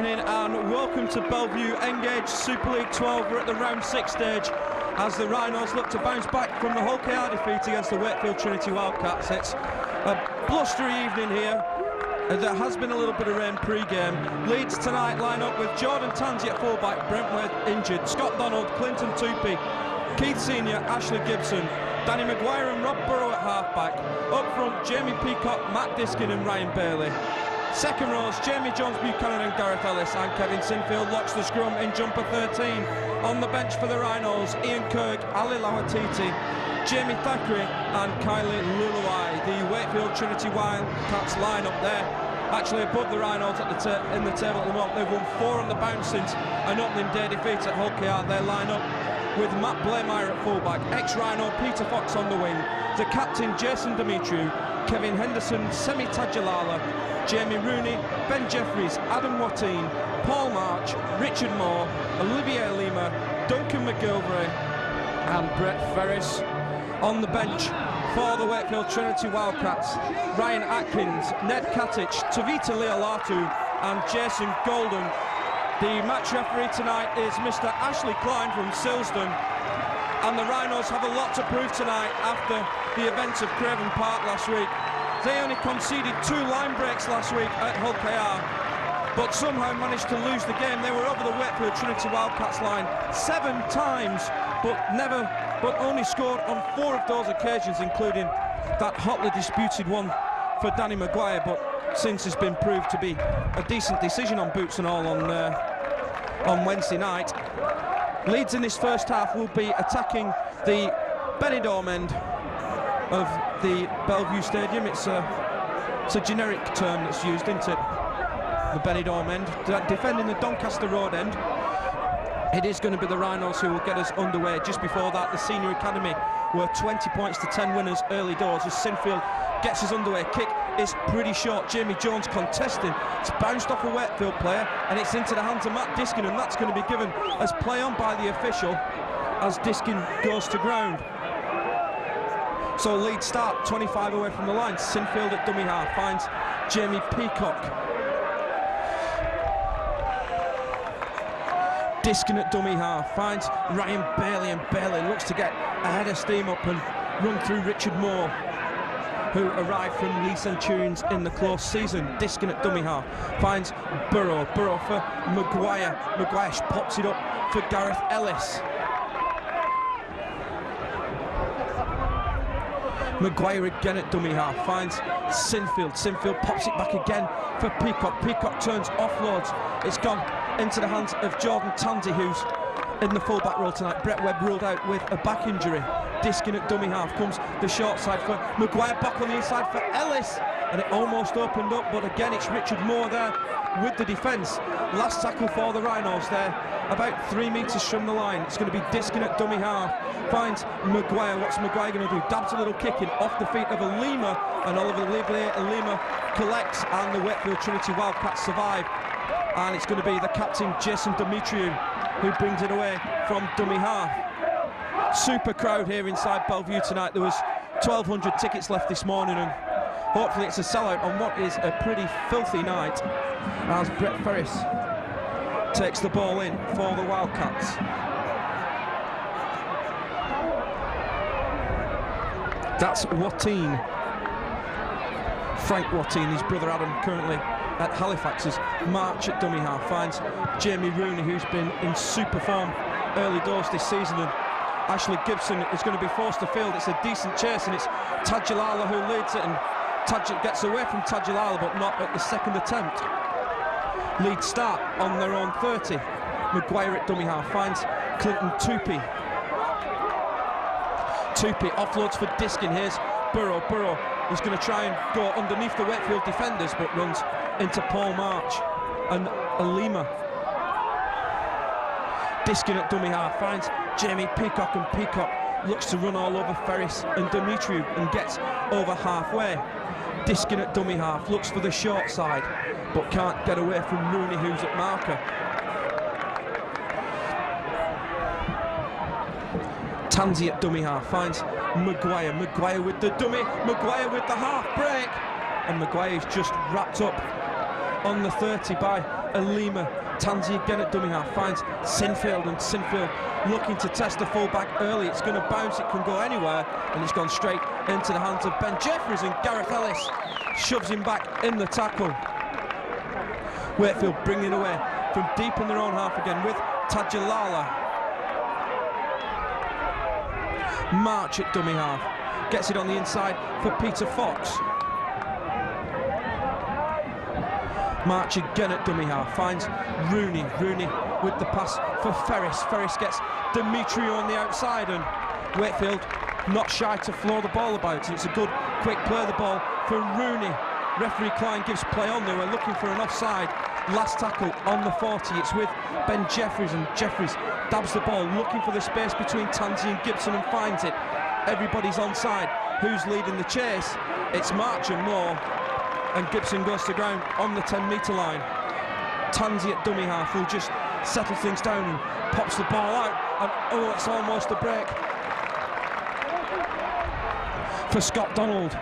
evening and welcome to Bellevue Engage Super League 12. We're at the round 6 stage as the Rhinos look to bounce back from the Hull KR defeat against the Wakefield Trinity Wildcats. It's a blustery evening here. There has been a little bit of rain pre-game. Leeds tonight line up with Jordan Tansey at fullback, Brentwood injured, Scott Donald, Clinton Tupy, Keith Senior, Ashley Gibson, Danny Maguire and Rob Burrow at half-back. Up front, Jamie Peacock, Matt Diskin and Ryan Bailey. Second rows, Jamie Jones Buchanan and Gareth Ellis, and Kevin Sinfield locks the scrum in jumper 13. On the bench for the Rhinos, Ian Kirk, Ali Lawatiti, Jamie Thackeray and Kylie Luluai. The Wakefield Trinity Wildcats line up there, actually above the Rhinos at in the table at the moment. They've won 4 on the bounce since an opening day defeat at Hull KR. They line up with Matt Blameyer at fullback, ex-Rhino Peter Fox on the wing, the captain Jason Dimitriou, Kevin Henderson, Semi Tajalala, Jamie Rooney, Ben Jeffries, Adam Watteen, Paul March, Richard Moore, Olivier Lima, Duncan McGilvray and Brett Ferris. On the bench for the Wakefield Trinity Wildcats, Ryan Atkins, Ned Katic, Tavita Leolatu and Jason Golden. The match referee tonight is Mr. Ashley Klein from Silsden, and the Rhinos have a lot to prove tonight after the events of Craven Park last week. They only conceded 2 line breaks last week at Hull KR, but somehow managed to lose the game. They were over the Wakefield Trinity Wildcats line 7 times, but only scored on 4 of those occasions, including that hotly disputed one for Danny Maguire, but since has been proved to be a decent decision on boots and all on Wednesday night. Leeds in this first half will be attacking the Benidorm end of the Bellevue Stadium. It's a generic term that's used, isn't it? The Benidorm end. Defending the Doncaster Road end. It is going to be the Rhinos who will get us underway. Just before that, the Senior Academy were 20 points to 10 winners early doors as Sinfield gets us underway. Kick is pretty short. Jamie Jones contesting. It's bounced off a Wakefield player and it's into the hands of Matt Diskin, and that's going to be given as play on by the official as Diskin goes to ground. So Leeds start 25 away from the line. Sinfield at dummy half finds Jamie Peacock. Diskin at dummy half finds Ryan Bailey, and Bailey looks to get a head of steam up and run through Richard Moore, who arrived from Leeds Centurions in the close season. Diskin at dummy half finds Burrow for Maguire. Maguire pops it up for Gareth Ellis. Maguire again at dummy half finds Sinfield. Sinfield pops it back again for Peacock. Peacock turns, offloads. It's gone into the hands of Jordan Tansey, who's in the full-back role tonight. Brett Webb ruled out with a back injury. Diskin at dummy half comes the short side for Maguire, back on the inside for Ellis, and it almost opened up, but again it's Richard Moore there with the defence. Last tackle for the Rhinos there, about 3 metres from the line. It's going to be Diskin at dummy half, finds Maguire. What's Maguire going to do? Dabs a little kick in off the feet of Lima, and Oliver Lima collects, and the Wakefield Trinity Wildcats survive. And it's going to be the captain Jason Dimitriou who brings it away from dummy half. Super crowd here inside Bellevue tonight. There was 1,200 tickets left this morning, and hopefully it's a sellout on what is a pretty filthy night as Brett Ferris takes the ball in for the Wildcats. That's Watteen, Frank Watteen, his brother Adam, currently at Halifax's. March at dummy half finds Jamie Rooney, who's been in super form early doors this season, and Ashley Gibson is going to be forced to field. It's a decent chase, and it's Tajalala who leads it, and Tadj gets away from Tajalala, but not at the second attempt. Leeds start on their own 30. Maguire at dummy half finds Clinton Tupy. Tupy offloads for Diskin. Here's Burrow. Burrow is going to try and go underneath the Wakefield defenders, but runs into Paul March and Alima. Diskin at dummy half finds Jamie Peacock, and Peacock looks to run all over Ferris and Dimitriou and gets over halfway. Diskin at dummy half looks for the short side but can't get away from Rooney, who's at marker. Tansey at dummy half finds Maguire. Maguire with the dummy, Maguire with the half break, and Maguire's just wrapped up on the 30 by Alima. Tansy again at dummy half, finds Sinfield, and Sinfield looking to test the full-back early. It's going to bounce, it can go anywhere, and it's gone straight into the hands of Ben Jeffries, and Gareth Ellis shoves him back in the tackle. Wakefield bringing it away from deep in their own half again with Tajalala. March at dummy half, gets it on the inside for Peter Fox. March again at dummy half, finds Rooney. Rooney with the pass for Ferris. Ferris gets Demetriou on the outside, and Wakefield not shy to floor the ball about. It's a good quick play of the ball for Rooney. Referee Klein gives play on. They were looking for an offside. Last tackle on the 40. It's with Ben Jeffries, and Jeffries dabs the ball, looking for the space between Tansy and Gibson, and finds it. Everybody's onside. Who's leading the chase? It's March and Moore, and Gibson goes to ground on the 10-metre line. Tansy at dummy half will just settle things down and pops the ball out, and oh, it's almost a break for Scott Donald.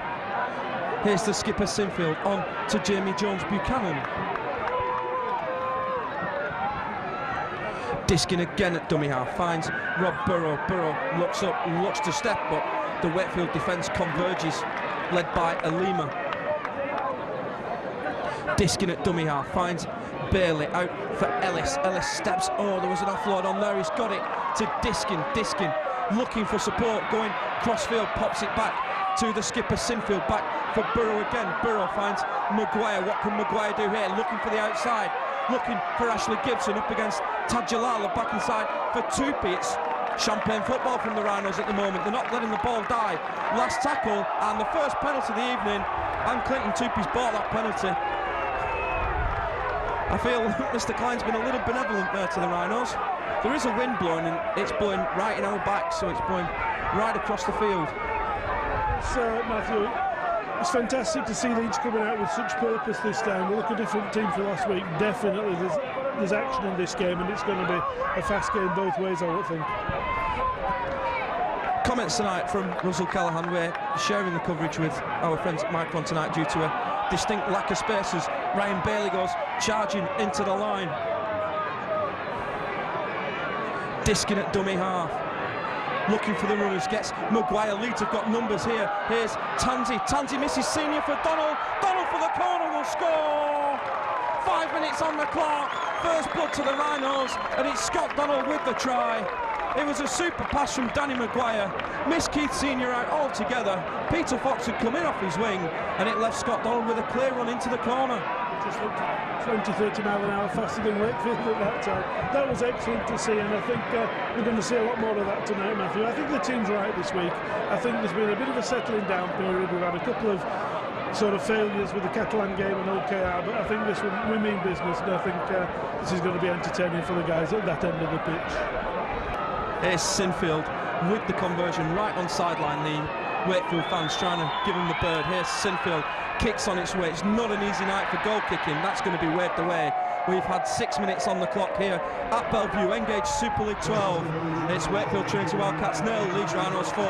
Here's the skipper Sinfield on to Jamie Jones-Buchanan. Diskin again at dummy half, finds Rob Burrow. Burrow looks up, looks to step, but the Wakefield defence converges, led by Alima. Diskin at dummy half, finds Bailey, out for Ellis. Ellis steps, oh, there was an offload on there, he's got it to Diskin. Diskin looking for support, going crossfield, pops it back to the skipper Sinfield, back for Burrow again. Burrow finds Maguire. What can Maguire do here? Looking for the outside, looking for Ashley Gibson up against Tajalala, back inside for Tupi. It's champagne football from the Rhinos at the moment. They're not letting the ball die. Last tackle and the first penalty of the evening, and Clinton Tupi's bought that penalty. I feel Mr. Klein's been a little benevolent there to the Rhinos. There is a wind blowing, and it's blowing right in our backs, so it's blowing right across the field. So, Matthew, it's fantastic to see Leeds coming out with such purpose this time. We look a different team for last week. Definitely there's action in this game, and it's going to be a fast game both ways, I would think. Comments tonight from Russell Callaghan. We're sharing the coverage with our friends at Micron tonight due to a distinct lack of space as Ryan Bailey goes charging into the line. Diskin at dummy half, looking for the runners, gets Maguire. Leeds have got numbers here. Here's Tansy. Tansy misses senior for Donald. Donald for the corner will score. 5 minutes on the clock. First blood to the Rhinos, and it's Scott Donald with the try. It was a super pass from Danny Maguire. Missed Keith Senior out altogether. Peter Fox had come in off his wing, and it left Scott Donald with a clear run into the corner. Just looked 20-30 mile an hour faster than Wakefield at that time. That was excellent to see, and I think we're going to see a lot more of that tonight, Matthew. I think the team's right this week. I think there's been a bit of a settling down period. We've had a couple of sort of failures with the Catalan game and OKR, but I think this one, we mean business, and I think this is going to be entertaining for the guys at that end of the pitch. Here's Sinfield with the conversion right on sideline. The Wakefield fans trying to give him the bird. Here's Sinfield, kicks on its way. It's not an easy night for goal kicking. That's going to be waved away. We've had 6 minutes on the clock here at Bellevue. Engage Super League 12. It's Wakefield Trinity Wildcats 0, Leeds Rhinos 4.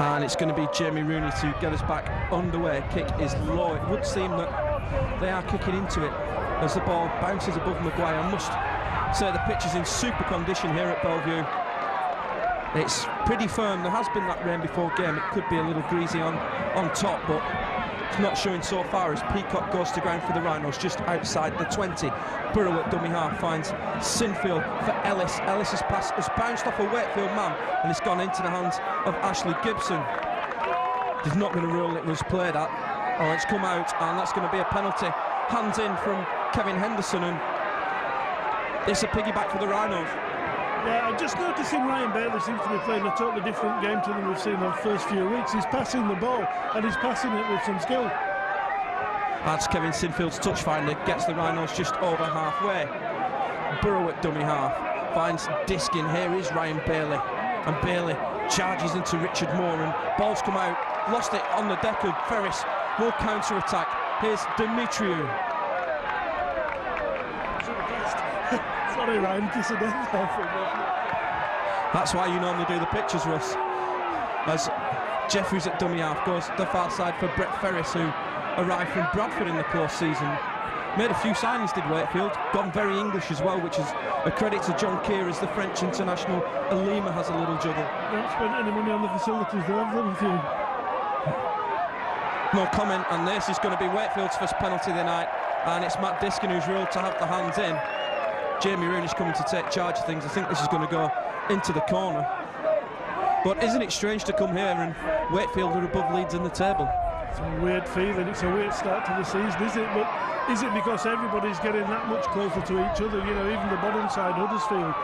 And it's going to be Jamie Rooney to get us back underway. Kick is low. It would seem that they are kicking into it as the ball bounces above Maguire. I must say the pitch is in super condition here at Bellevue. It's pretty firm. There has been that rain before game. It could be a little greasy on top, but it's not showing so far as Peacock goes to ground for the Rhinos just outside the 20. Burrow at dummy half finds Sinfield for Ellis. Ellis's pass has bounced off a Wakefield man, and it's gone into the hands of Ashley Gibson. He's not going to rule it was played at. Oh, it's come out, and that's going to be a penalty. Hands in from Kevin Henderson, and it's a piggyback for the Rhinos. Yeah, I'm just noticing Ryan Bailey seems to be playing a totally different game to them we've seen the first few weeks. He's passing the ball, and he's passing it with some skill. That's Kevin Sinfield's touch finder, gets the Rhinos just over halfway. Burrow at dummy half finds Diskin. Here is Ryan Bailey, and Bailey charges into Richard Moore, and balls come out. Lost it on the deck of Ferris. Will counter attack. Here's Demetriou. Sorry, Ryan, kiss of death there for me. That's why you normally do the pictures, Russ. As Jeffries at dummy half goes to the far side for Brett Ferris, who arrived from Bradford in the close season. Made a few signings, did Wakefield. Gone very English as well, which is a credit to John Keir as the French international. Alima has a little juggle. Don't spend any money on the facilities, they have them, few. No comment, and this is going to be Wakefield's first penalty of the night, and it's Matt Diskin who's ruled to have the hands in. Jamie Rooney's coming to take charge of things. I think this is going to go into the corner. But isn't it strange to come here and Wakefield are above Leeds in the table? It's a weird feeling, it's a weird start to the season, is it? But is it because everybody's getting that much closer to each other? You know, even the bottom side, Huddersfield,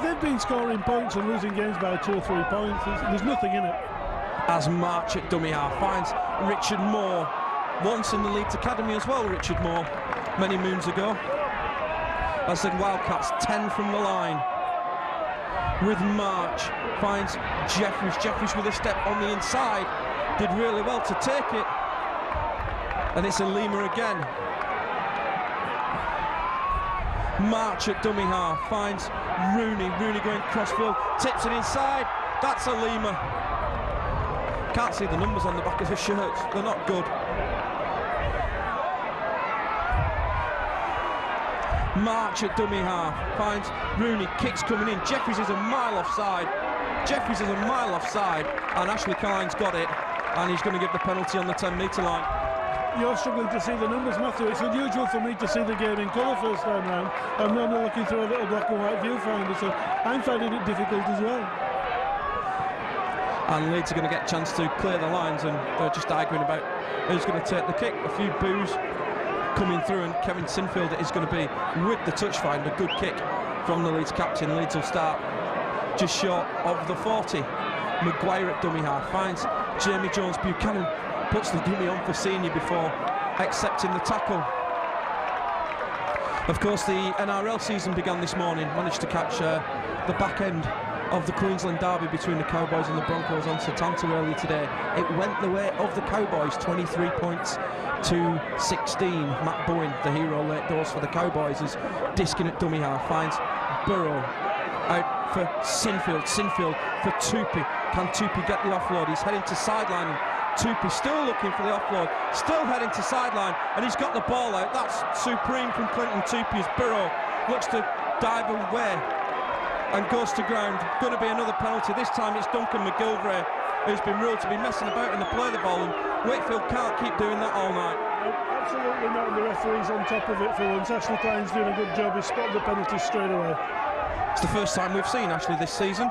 they've been scoring points and losing games by 2 or 3 points. There's nothing in it. As March at dummy half finds Richard Moore, once in the Leeds Academy as well, Richard Moore, many moons ago. As the Wildcats 10 from the line. With March, finds Jeffries with a step on the inside, did really well to take it, and it's Alima again. March at dummy half finds Rooney going crossfield, tips it inside, that's Alima. Can't see the numbers on the back of his shirts, they're not good. March at dummy half finds Rooney, kicks coming in, Jeffries is a mile offside, and Ashley Kyne's got it, and he's going to give the penalty on the 10-metre line. You're struggling to see the numbers, Matthew. It's unusual for me to see the game in colour first time round. I'm normally looking through a little black and white viewfinder, so I'm finding it difficult as well. And Leeds are going to get a chance to clear the lines, and they're just arguing about who's going to take the kick. A few boos coming through, and Kevin Sinfield is going to be with the touch find. A good kick from the Leeds captain. Leeds will start just short of the 40. Maguire at dummy half finds Jamie Jones. Buchanan puts the dummy on for Senior before accepting the tackle. Of course, the NRL season began this morning. Managed to catch the back end of the Queensland derby between the Cowboys and the Broncos on Setanta earlier today. It went the way of the Cowboys, 23 points to 16. Matt Bowen, the hero, late doors for the Cowboys, as Diskin at dummy half finds Burrow out for Sinfield for Tupi. Can Tupi get the offload? He's heading to sideline, and Tupi still looking for the offload, still heading to sideline, and he's got the ball out. That's supreme from Clinton Tupi as Burrow looks to dive away and goes to ground. Going to be another penalty. This time it's Duncan McGilvray who's been ruled to be messing about in the play of the ball, and Wakefield can't keep doing that all night. Absolutely not, and the referee's on top of it for once. Ashley Kyne's doing a good job. He spotted the penalty straight away. It's the first time we've seen Ashley this season,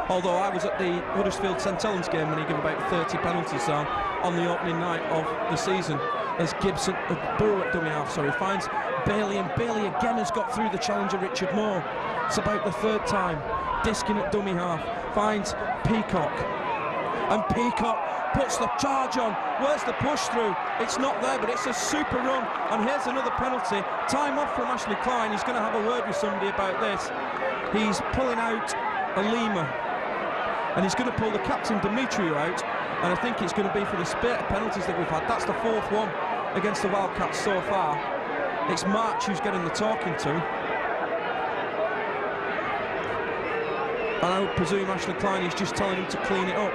although I was at the Huddersfield St Helens game when he gave about 30 penalties down on the opening night of the season, as Burrow at dummy half, finds Bailey, and Bailey again has got through the challenger Richard Moore. It's about the third time. Diskin at dummy half finds Peacock, and Peacock puts the charge on. Where's the push through? It's not there, but it's a super run, and here's another penalty. Time off from Ashley Kyne. He's going to have a word with somebody about this. He's pulling out Alima, and he's going to pull the captain Demetriou out, and I think it's going to be for the spate of penalties that we've had. That's the 4th one against the Wildcats so far. It's March who's getting the talking to, and I would presume Ashley Kyne is just telling him to clean it up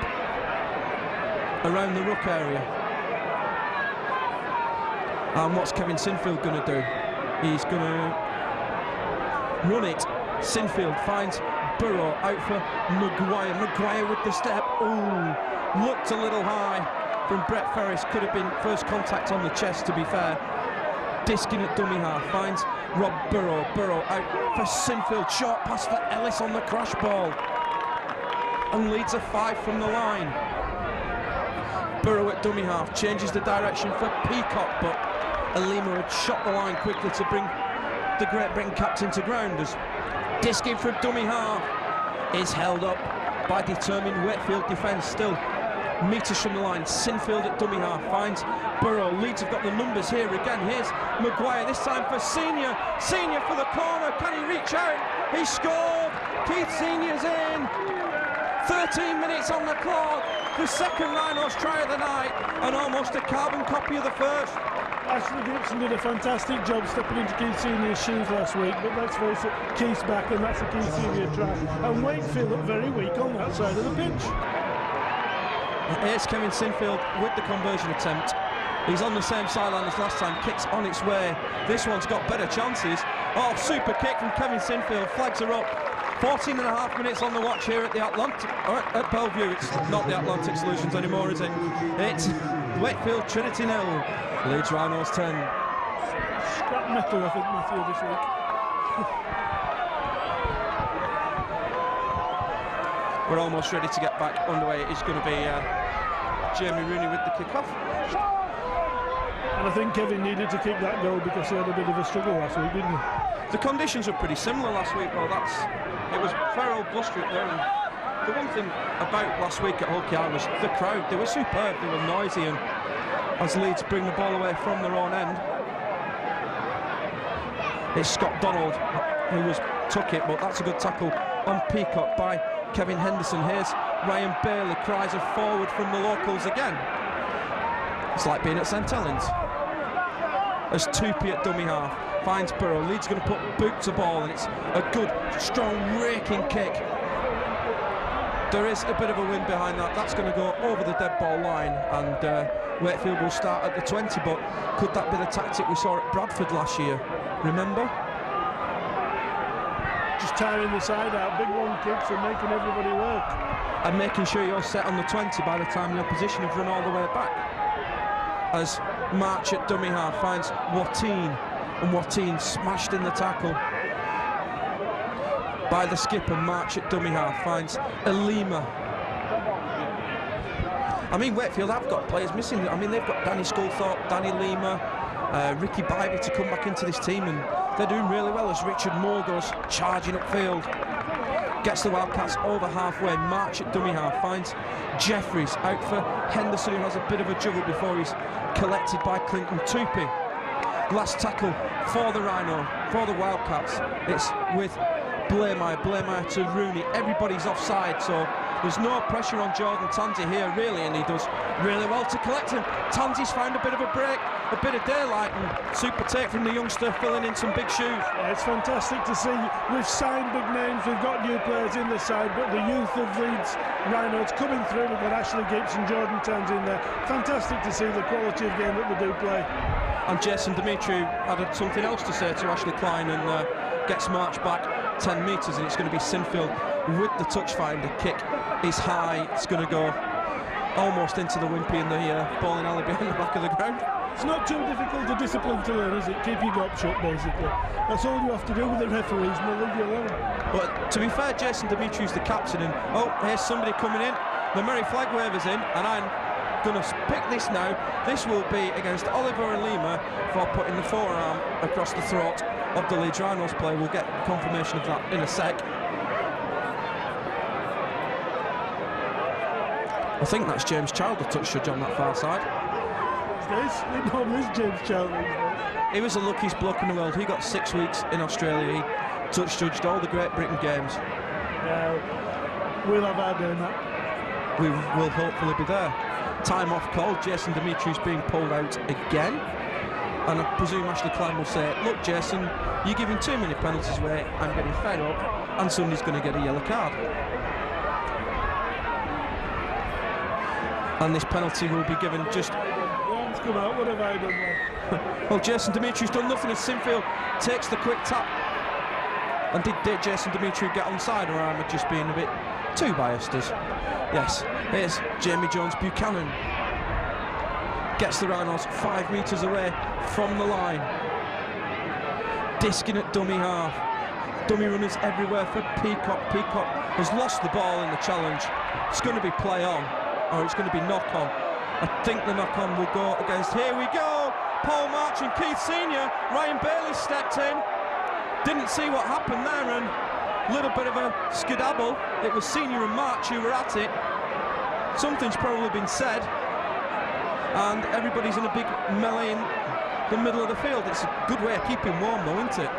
around the ruck area. And what's Kevin Sinfield going to do? He's going to run it. Sinfield finds Burrow out for Maguire with the step. Ooh, looked a little high from Brett Ferris. Could have been first contact on the chest, to be fair. Diskin at dummy half finds Rob Burrow out for Sinfield, short pass for Ellis on the crash ball, and Leeds are 5 from the line. Burrow at dummy half changes the direction for Peacock, but Alima had shot the line quickly to bring the Great Britain captain to ground, as Diskin from dummy half is held up by determined Wakefield defence. Still metres from the line. Sinfield at dummy half finds Burrow. Leeds have got the numbers here again. Here's Maguire, this time for Senior for the corner. Can he reach out? He scored. Keith Senior's in. 13 minutes on the clock. The second Rhinos try of the night, and almost a carbon copy of the first. Ashley Gibson did a fantastic job stepping into Keith Senior's shoes last week, but let's face it, Keith's back and that's a Keith Senior try. And Wakefield looked very weak on that side of the pitch. Here's Kevin Sinfield with the conversion attempt. He's on the same sideline as last time, kicks on its way. This one's got better chances. Oh, super kick from Kevin Sinfield, flags are up. 14 and a half minutes on the watch here at the Atlantic, at Bellevue. It's not the Atlantic Solutions anymore, is it? It's Wakefield Trinity 0, Leeds Rhinos 10. Scrap metal, I think, Matthew, this week. We're almost ready to get back underway. It's going to be Jamie Rooney with the kick-off. And I think Kevin needed to kick that goal because he had a bit of a struggle last week, didn't he? The conditions were pretty similar last week. Well, it was fair old blustery up there. And the one thing about last week at Hull KR was the crowd. They were superb, they were noisy, and as Leeds bring the ball away from their own end, it's Scott Donald who took it, but that's a good tackle on Peacock by Kevin Henderson. Here's Ryan Bailey, cries of forward from the locals again. It's like being at St Helens. As Tupi at dummy half finds Burrow. Leeds going to put boot to ball, and it's a good, strong, raking kick. There is a bit of a wind behind that. That's going to go over the dead ball line, and Wakefield will start at the 20, but could that be the tactic we saw at Bradford last year? Remember? Just tiring the side out, big long kicks and making everybody work. And making sure you're set on the 20 by the time the opposition have run all the way back. As March at dummy half finds Watine, and Watine smashed in the tackle by the skipper. March at dummy half finds Elima. I mean, Wakefield have got players missing. I mean, they've got Danny Sculthorpe, Danny Lima, Ricky Bybee to come back into this team, and they're doing really well as Richard Moore goes charging upfield. Gets the Wildcats over halfway. March at dummy half finds Jeffries out for Henderson, who has a bit of a juggle before he's collected by Clinton Tupi. Last tackle for the Rhino, for the Wildcats. It's with Blameyer to Rooney. Everybody's offside, so there's no pressure on Jordan Tansey here, really, and he does really well to collect him. Tansey's found a bit of a break, a bit of daylight, and super take from the youngster, filling in some big shoes. Yeah, it's fantastic to see. We've signed big names, we've got new players in the side, but the youth of Leeds Rhinos coming through. We've got Ashley Gibson, Jordan Tansey in there. Fantastic to see the quality of game that they do play. And Jason Dimitri had something else to say to Ashley Klein, and gets March back 10 metres, and it's going to be Sinfield with the touch finder. Kick is high, it's going to go almost into the wimpy in the bowling alley behind the back of the ground. It's not too difficult a discipline to learn, is it? Keep your gob shut, basically. That's all you have to do with the referees, and they'll leave you alone. But to be fair, Jason Dimitri's the captain, and oh, here's somebody coming in. The Merry flag waver's in, and I'm going to pick this now. This will be against Oliver and Lima for putting the forearm across the throat of the Leeds Rhinos player. We'll get confirmation of that in a sec. I think that's James Child, the touch judge on that far side. It normally is James Child. He was the luckiest bloke in the world. He got 6 weeks in Australia. He touch judged all the Great Britain games. We'll have our day in that. We will hopefully be there. Time off call. Jason Dimitri's being pulled out again. And I presume Ashley Klein will say, look, Jason, you're giving too many penalties away. I'm getting fed up. And somebody's going to get a yellow card. And this penalty will be given just... Come out, what have I done there? Well, Jason Dimitri's done nothing as Sinfield takes the quick tap. And did Jason Dimitri get onside, or am I just being a bit too biased? Yes, here's Jamie Jones Buchanan. Gets the Rhinos 5 metres away from the line. Disking at dummy half. Dummy runners everywhere for Peacock. Peacock has lost the ball in the challenge. It's going to be play on, or it's going to be knock on. I think the knock-on will go against... Here we go! Paul March and Keith Senior. Ryan Bailey stepped in. Didn't see what happened there, and a little bit of a skedaddle. It was Senior and March who were at it. Something's probably been said. And everybody's in a big melee in the middle of the field. It's a good way of keeping warm, though, isn't it?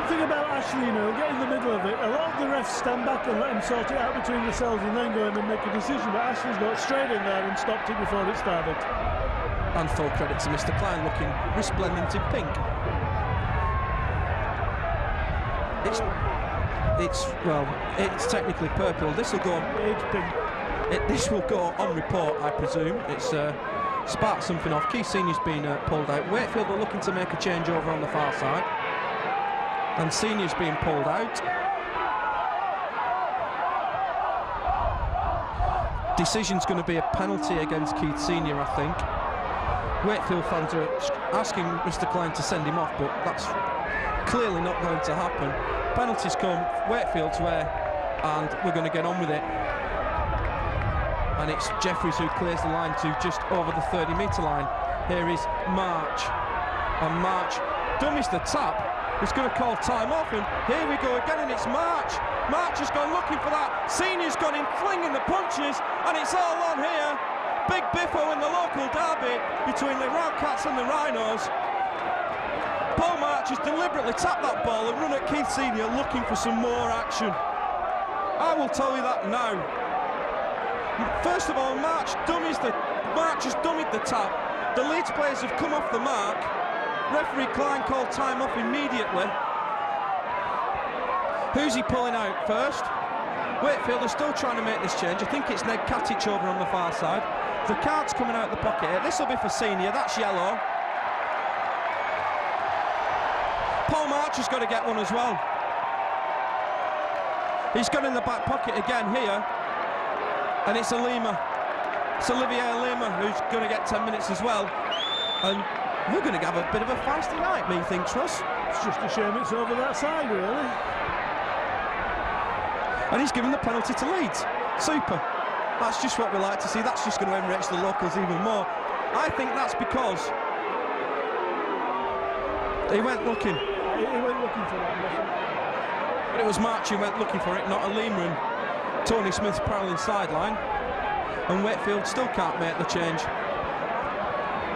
The thing about Ashley, get in the middle of it. A lot of the refs stand back and let him sort it out between themselves and then go in and make a decision. But Ashley's got straight in there and stopped it before it started. And full credit to Mr. Klein, looking resplendent in pink. It's technically purple. This will go on. It's pink. This will go on report, I presume. It's sparked something off. Keith Senior's been pulled out. Wakefield are looking to make a change over on the far side, and Senior's being pulled out. Decision's going to be a penalty against Keith Senior, I think. Wakefield fans are asking Mr. Klein to send him off, but that's clearly not going to happen. Penalties come Wakefield's way, and we're going to get on with it. And it's Jeffries who clears the line to just over the 30-metre line. Here is March, and March dummies the tap. He's going to call time off, and here we go again, and it's March. March has gone looking for that. Senior's gone in flinging the punches, and it's all on here. Big biffo in the local derby between the Wildcats and the Rhinos. Paul March has deliberately tapped that ball and run at Keith Senior looking for some more action. I will tell you that now. First of all, March has dummied the tap. The Leeds players have come off the mark. Referee Klein called time off immediately. Who's he pulling out first? Wakefield are still trying to make this change. I think it's Ned Katic over on the far side. The card's coming out of the pocket here. This will be for Senior. That's yellow. Paul March has got to get one as well. He's got in the back pocket again here. And it's Alima. It's Olivier Alima who's going to get 10 minutes as well. And we're going to have a bit of a feisty night, methinks, Russ. It's just a shame it's over that side, really. And he's given the penalty to Leeds. Super. That's just what we like to see. That's just going to enrich the locals even more. I think that's because he went looking. He went looking for that. But it was March who went looking for it, not Alima and Tony Smith's paralleling sideline. And Wakefield still can't make the change.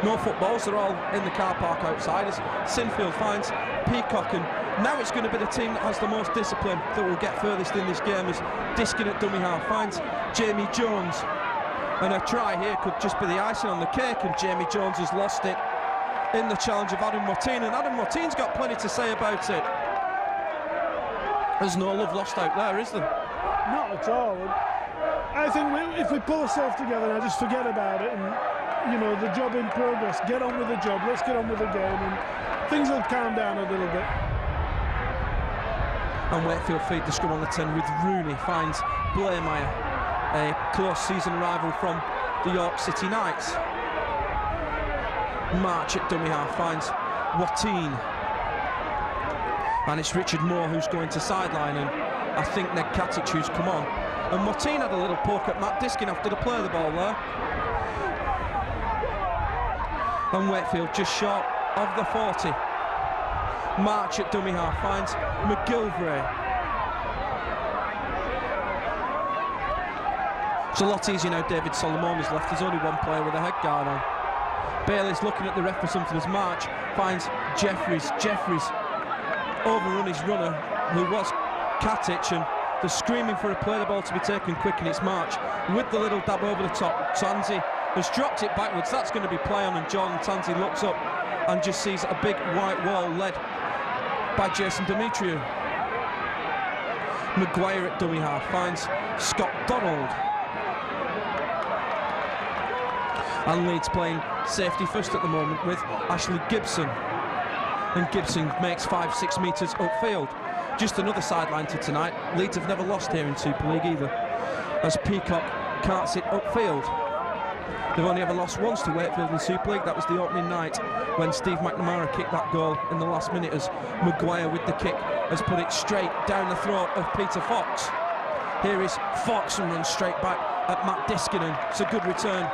No footballs, they're all in the car park outside as Sinfield finds Peacock, and now it's going to be the team that has the most discipline that will get furthest in this game as Diskin at dummy half finds Jamie Jones, and a try here could just be the icing on the cake, and Jamie Jones has lost it in the challenge of Adam Martin, and Adam Martin's got plenty to say about it. There's no love lost out there, is there? Not at all. I think if we pull ourselves together and just forget about it, and you know, the job in progress, get on with the job, let's get on with the game, and things will calm down a little bit. And Wakefield feed the scrum on the 10 with Rooney, finds Blairmeyer, a close season rival from the York City Knights. March at dummy half finds Watine, and it's Richard Moore who's going to sideline, and I think Ned Katic who's come on. And Watine had a little poke at Matt Diskin after the play of the ball there. And Wakefield just short of the 40. March at dummy half finds McGilvray. It's a lot easier now David Solomon is left. There's only one player with a head guard on. Bailey's looking at the ref for something as March finds Jeffries. Jeffries overrun his runner, who was Katic, and they're screaming for a play the ball to be taken quick, and it's March with the little dab over the top. Tanzi has dropped it backwards. That's going to be play on, and John Tanzi looks up and just sees a big white wall led by Jason Demetriou. Maguire at dummy half finds Scott Donald. And Leeds playing safety first at the moment with Ashley Gibson. And Gibson makes 5-6 metres upfield. Just another sideline to tonight. Leeds have never lost here in Super League either, as Peacock carts it upfield. They've only ever lost once to Wakefield in Super League. That was the opening night when Steve McNamara kicked that goal in the last minute, as Maguire with the kick has put it straight down the throat of Peter Fox. Here is Fox and runs straight back at Matt Diskin, and it's a good return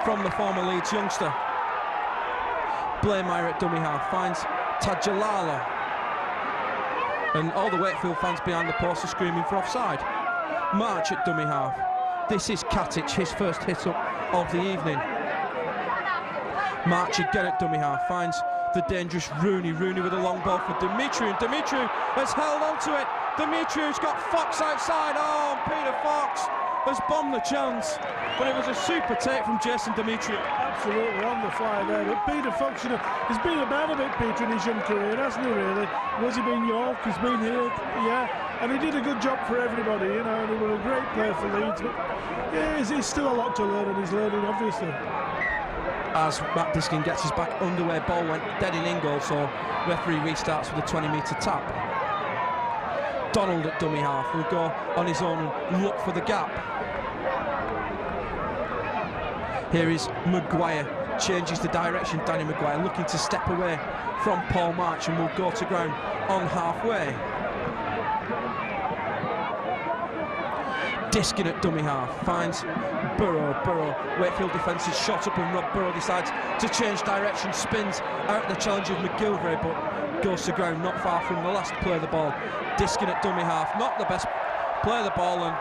from the former Leeds youngster. Blairmeyer at dummy half finds Tajalala, and all the Wakefield fans behind the post are screaming for offside. March at dummy half. This is Katic, his first hit up of the evening. March again at dummy half finds the dangerous Rooney. Rooney with a long ball for Demetriou, and Demetriou has held on to it. Demetriou's got Fox outside. Oh, Peter Fox has bombed the chance, but it was a super take from Jason Demetriou. Absolutely on the fly there. But Peter Fox, he's been about a bit, Peter, in his young career, hasn't he, really? Was he been York? He's been here, yeah. And he did a good job for everybody, and he was a great player for Leeds. But yeah, he's still a lot to learn, and he's learning, obviously. As Matt Diskin gets his back underway, ball went dead in goal, so referee restarts with a 20-metre tap. Donald at dummy half will go on his own and look for the gap. Here is Maguire, changes the direction. Danny Maguire looking to step away from Paul March and will go to ground on halfway. Diskin at dummy half finds Burrow. Wakefield defence is shot up and Rob Burrow decides to change direction, spins out the challenge of McGilvray, but goes to ground not far from the last player of the ball. Diskin at dummy half, not the best player of the ball, and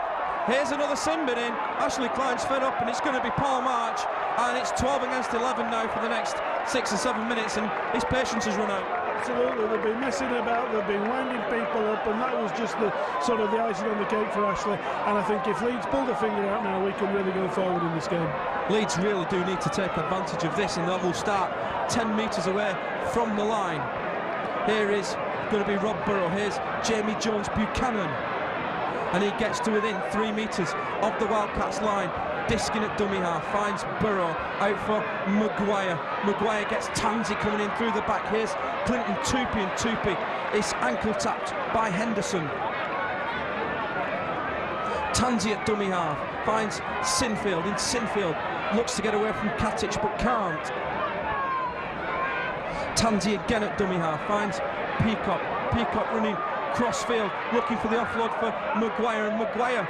here's another sin bin in. Ashley Klein's fed up and it's going to be Paul March, and it's 12 against 11 now for the next 6 or 7 minutes, and his patience has run out. Absolutely, they've been messing about, they've been winding people up, and that was just the sort of the icing on the cake for Ashley. And I think if Leeds pull the finger out now, we can really go forward in this game. Leeds really do need to take advantage of this, and they will start 10 metres away from the line. Here is going to be Rob Burrow. Here's Jamie Jones Buchanan, and he gets to within 3 metres of the Wildcats line. Diskin at dummy half finds Burrow, out for Maguire. Maguire gets Tansey coming in through the back. Here's Clinton Tupy, and Tupy is ankle tapped by Henderson. Tansey at dummy half finds Sinfield, and Sinfield looks to get away from Katic but can't. Tansey again at dummy half finds Peacock running crossfield, looking for the offload for Maguire, and Maguire,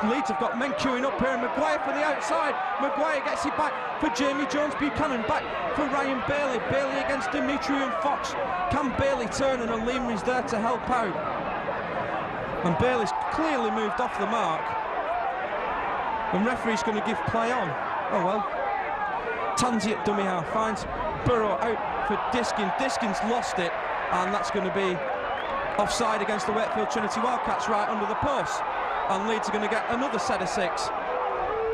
Leeds have got men queuing up here, and Maguire for the outside. Maguire gets it back for Jamie Jones Buchanan, back for Ryan Bailey. Bailey against Demetriou and Fox. Can Bailey turn, and Alima is there to help out? And Bailey's clearly moved off the mark, and referee's going to give play on. Oh well. Tansey at dummy half finds Burrow, out for Diskin. Diskin's lost it, and that's going to be offside against the Wakefield Trinity Wildcats right under the post. And Leeds are going to get another set of 6,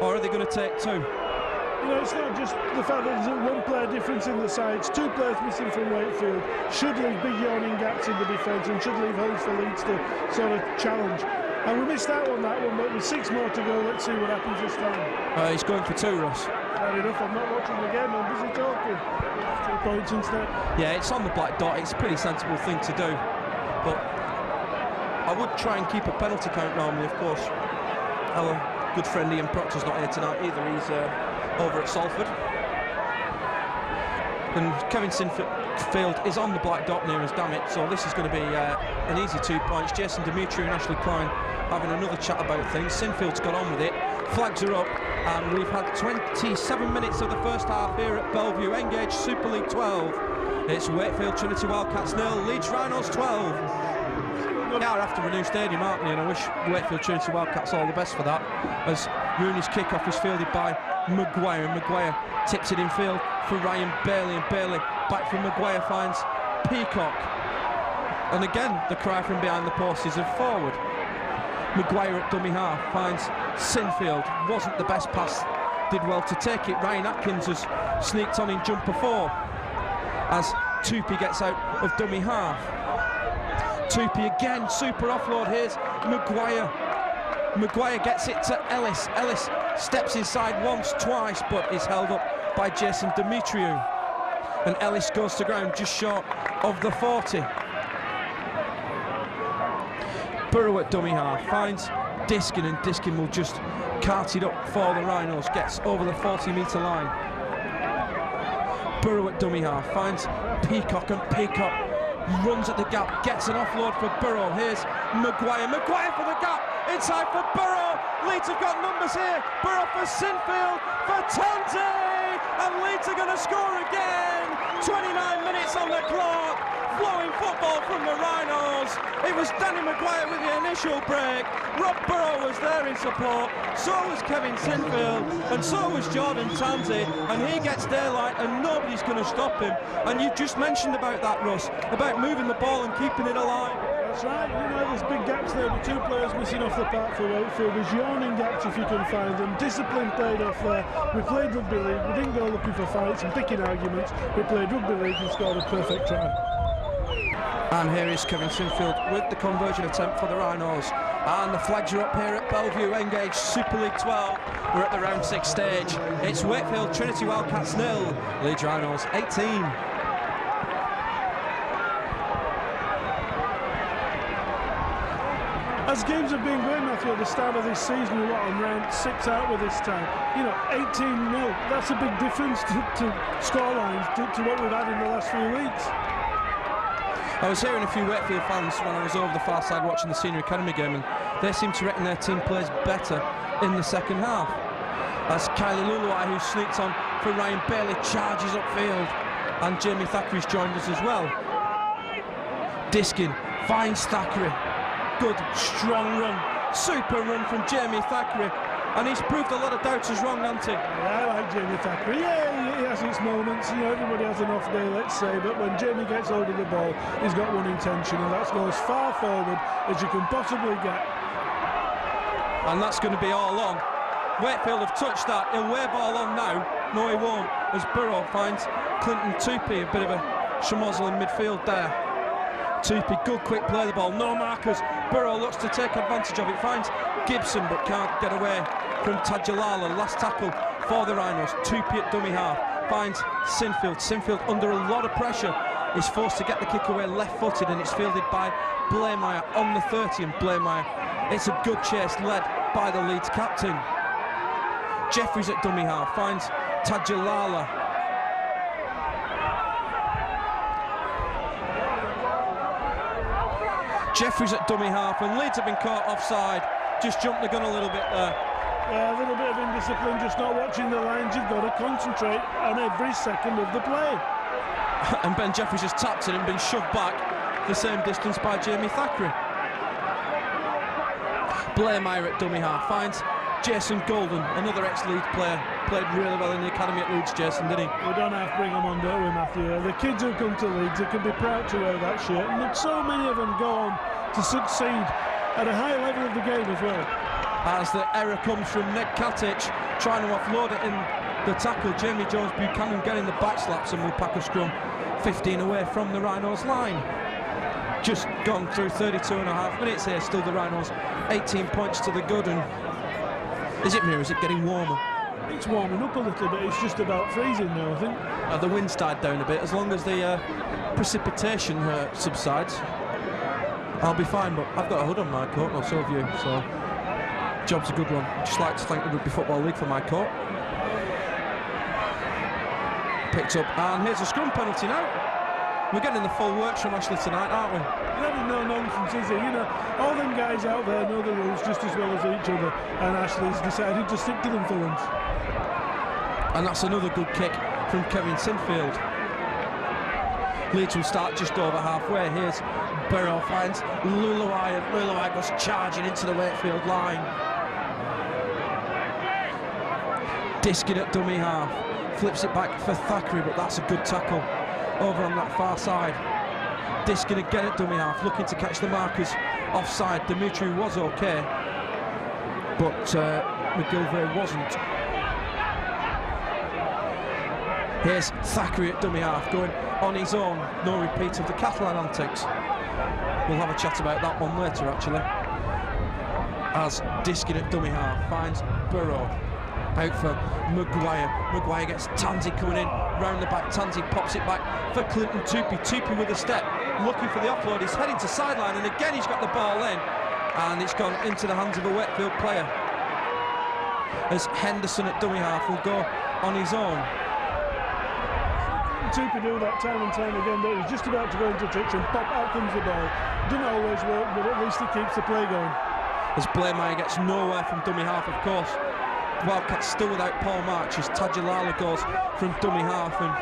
or are they going to take 2? It's not just the fact that there's a 1 player difference in the sides. 2 players missing from Wakefield should leave big yawning gaps in the defence and should leave holes for Leeds to sort of challenge. And we missed out on that one, but with 6 more to go, let's see what happens this time. He's going for 2, Ross. Fair enough, I'm not watching the game, I'm busy talking. 3 points instead. Yeah, it's on the black dot, it's a pretty sensible thing to do. But I would try and keep a penalty count normally, of course. Our good friend Ian Proctor's not here tonight either, he's over at Salford. And Kevin Sinfield is on the black dot near us, damn it, so this is going to be an easy 2 points. Jason Demetriou and Ashley Klein having another chat about things. Sinfield's got on with it, flags are up, and we've had 27 minutes of the first half here at Bellevue. Engage Super League 12. It's Wakefield Trinity Wildcats 0, Leeds Rhinos 12. They are after a new stadium, aren't they? And I wish Wakefield Trinity Wildcats all the best for that, as Rooney's kick-off is fielded by Maguire, and Maguire tips it in field for Ryan Bailey, and Bailey back from Maguire finds Peacock, and again the cry from behind the post is a forward. Maguire at dummy half finds Sinfield, wasn't the best pass, did well to take it. Ryan Atkins has sneaked on in jumper 4 as Tupy gets out of dummy half. Tupy again, super offload. Here's Maguire. Maguire gets it to Ellis. Ellis steps inside once, twice, but is held up by Jason Demetriou. And Ellis goes to ground just short of the 40. Burrow at dummy half finds Diskin, and Diskin will just cart it up for the Rhinos, gets over the 40-metre line. Burrow at dummy half finds Peacock, and Peacock runs at the gap, gets an offload for Burrow. Here's Maguire. Maguire for the gap, inside for Burrow. Leeds have got numbers here. Burrow for Sinfield, for Tansey, and Leeds are going to score again. 29 minutes on the clock. Flowing football from the Rhinos. It was Danny Maguire with the initial break. Rob Burrow was there in support. So was Kevin Sinfield, and so was Jordan Tansey, and he gets daylight and nobody's going to stop him. And you just mentioned about that, Russ, about moving the ball and keeping it alive. That's right, you know, there's big gaps there with 2 players missing off the park for Wakefield. There's yawning gaps if you can find them. Discipline played off there. We played rugby league, we didn't go looking for fights and picking arguments. We played rugby league and scored a perfect try. And here is Kevin Sinfield with the conversion attempt for the Rhinos. And the flags are up here at Bellevue. Engage Super League 12. We're at the round 6 stage. It's Wakefield Trinity Wildcats 0, Leeds Rhinos 18. As games have been going, Matthew, at the start of this season, we're on round 6 out with this time. You know, 18-0, that's a big difference to scorelines to what we've had in the last few weeks. I was hearing a few Wakefield fans when I was over the far side watching the Senior Academy game, and they seem to reckon their team plays better in the second half. As Kylie Luluai, who sneaked on for Ryan Bailey, charges upfield, and Jamie Thackeray's joined us as well. Diskin finds Thackeray. Good, strong run, super run from Jamie Thackeray, and he's proved a lot of doubters wrong, hasn't he? Yeah, I like Jamie Thackeray. Yeah, he has his moments. You know, everybody has an off day, let's say, but when Jamie gets hold of the ball, he's got one intention, and that's go as far forward as you can possibly get. And that's going to be all on. Wakefield have touched that. He'll wave all on now. No, he won't. As Burrow finds Clinton Tupy, a bit of a schmozzle in midfield there. Tupy, good quick play the ball, no markers. Burrow looks to take advantage of it, finds Gibson but can't get away from Tajalala. Last tackle for the Rhinos. Tupy at dummy half, finds Sinfield. Sinfield under a lot of pressure is forced to get the kick away left-footed, and it's fielded by Blaymire on the 30, and Blaymire, it's a good chase led by the Leeds captain. Jeffries at dummy half, finds Tajalala. Jeffries at dummy half, and Leeds have been caught offside. Just jumped the gun a little bit there. Yeah, a little bit of indiscipline, just not watching the lines. You've got to concentrate on every second of the play. And Ben Jeffries has tapped it and been shoved back the same distance by Jamie Thackeray. Blaymire at dummy half finds Jason Golden, another ex-Leeds player. Played really well in the academy at Leeds, Jason, didn't he? We don't have to bring them on, don't we, Matthew? The kids who come to Leeds, they can be proud to wear that shirt, and so many of them go on to succeed at a high level of the game as well. As the error comes from Ned Katic, trying to offload it in the tackle. Jamie Jones Buchanan getting the back slaps, and will pack a scrum 15 away from the Rhinos line. Just gone through 32.5 minutes here, still the Rhinos 18 points to the good. And is it is it getting warmer? It's warming up a little bit, it's just about freezing now, I think. The wind's died down a bit. As long as the precipitation subsides, I'll be fine, but I've got a hood on my coat, and so have you, so job's a good one. Just like to thank the Rugby Football League for my coat. Picked up, and here's a scrum penalty now. We're getting the full works from Ashley tonight, aren't we? That is no nonsense, is it? You know, all them guys out there know the rules just as well as each other, and Ashley's decided to stick to them for once. And that's another good kick from Kevin Sinfield. Leeds will start just over halfway. Here's Burrow, finds Luluai, and Luluai goes charging into the Wakefield line. Diskin at dummy half, flips it back for Thackeray, but that's a good tackle over on that far side. Diskin again at dummy half, looking to catch the markers offside. Dimitri was okay, but McGilvray wasn't. Here's Thackeray at dummy half, going on his own. No repeat of the Catalan antics. We'll have a chat about that one later, actually. As Diskin at dummy half finds Burrow. Out for Maguire. Maguire gets Tansey coming in round the back. Tansey pops it back for Clinton Tupy. Tupy with a step, looking for the offload. He's heading to sideline, and again he's got the ball in, and it's gone into the hands of a Wakefield player. As Henderson at dummy half will go on his own. Tupy do that time and time again, but he's just about to go into touch, and pop, out comes the ball. Doesn't always work, but at least it keeps the play going. As Blaymire gets nowhere from dummy half, of course. Wildcats still without Paul March as Tajalala goes from dummy half, and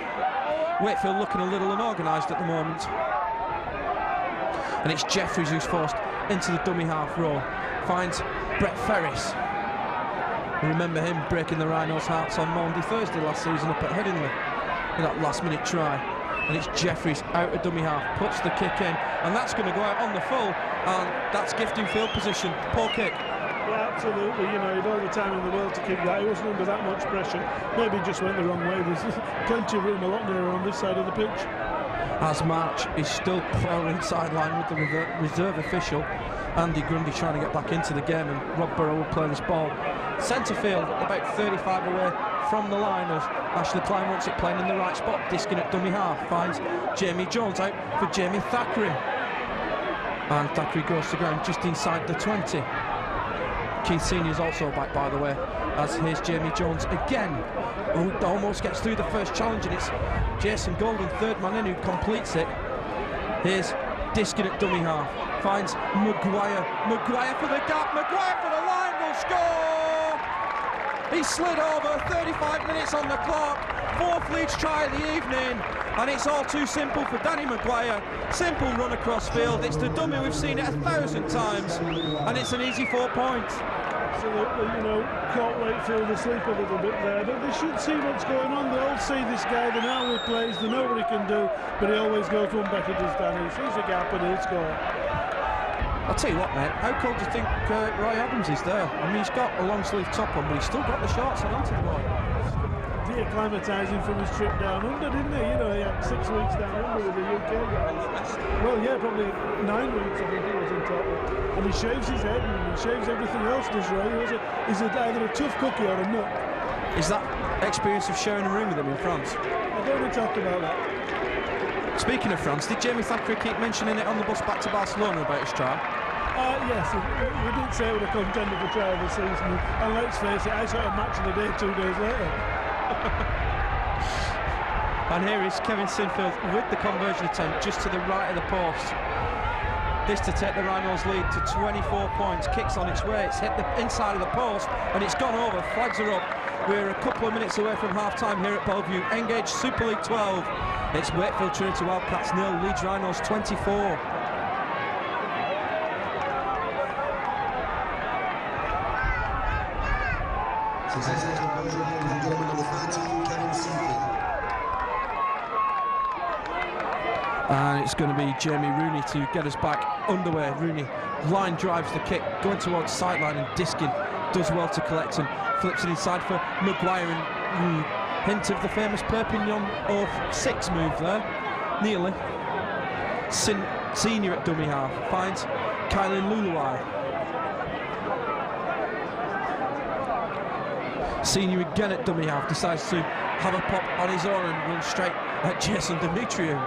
Wakefield looking a little unorganised at the moment. And it's Jeffries who's forced into the dummy half row. Finds Brett Ferris. Remember him breaking the Rhinos' hearts on Maundy Thursday last season up at Headingley with that last minute try. and it's Jeffries out of dummy half, puts the kick in, and that's going to go out on the full, and that's gifting field position. Poor kick. Yeah, absolutely. You know, he had all the time in the world to kick that. He wasn't under that much pressure. Maybe he just went the wrong way. There's plenty of room, a lot nearer on this side of the pitch. As March is still prowling sideline with the reserve official, Andy Grundy, trying to get back into the game, and Rob Burrow will play this ball. Centre field, about 35 away from the line, as Ashley Klein wants it playing in the right spot. Diskin at dummy half, finds Jamie Jones out for Jamie Thackeray. And Thackeray goes to ground just inside the 20. Keith Senior's also back, by the way, as here's Jamie Jones again, who almost gets through the first challenge, and it's Jason Golden, third man in, who completes it. Here's Diskin at dummy half, finds Maguire for the gap, Maguire for the line, will score! He slid over, 35 minutes on the clock, fourth Leeds try of the evening, and it's all too simple for Danny Maguire. Simple run across field, it's the dummy, we've seen it 1,000 times, and it's an easy 4 points. Absolutely, you know, caught Wakefield asleep a little bit there, but they should see what's going on. They all see this guy, they know how he plays, they know what he can do, but he always goes one better than Danny. He sees a gap and he'll score. I'll tell you what, mate, how cool do you think Roy Adams is there? I mean, he's got a long sleeve top on, but he's still got the shorts on onto the boy. Acclimatising from his trip down under, didn't he? You know, he had 6 weeks down under with the UK guys. Well, yeah, probably 9 weeks, I think it was in total. And he shaves his head and he shaves everything else, does Roy? He's either a tough cookie or a nut. Is that experience of sharing a room with him in France? I don't want to talk about that. Speaking of France, did Jamie Thackeray keep mentioning it on the bus back to Barcelona about his try? Yes, we did say it was a contender for try of the season, and let's face it, I saw a match of the day 2 days later. And here is Kevin Sinfield with the conversion attempt just to the right of the post. This to take the Rhinos lead to 24 points. Kicks on its way, it's hit the inside of the post and it's gone over. Flags are up. We're a couple of minutes away from half-time here at Bellevue. Engage Super League 12. It's Wakefield Trinity Wildcats 0, Leeds Rhinos 24. And it's going to be Jamie Rooney to get us back underway. Rooney line drives the kick, going towards sideline, and Diskin does well to collect and flips it inside for Maguire. And hint of the famous Perpignan of 6 move there, nearly. Senior at dummy half finds Kylian Luluai. Senior again at dummy half decides to have a pop on his own and run straight at Jason Demetriou.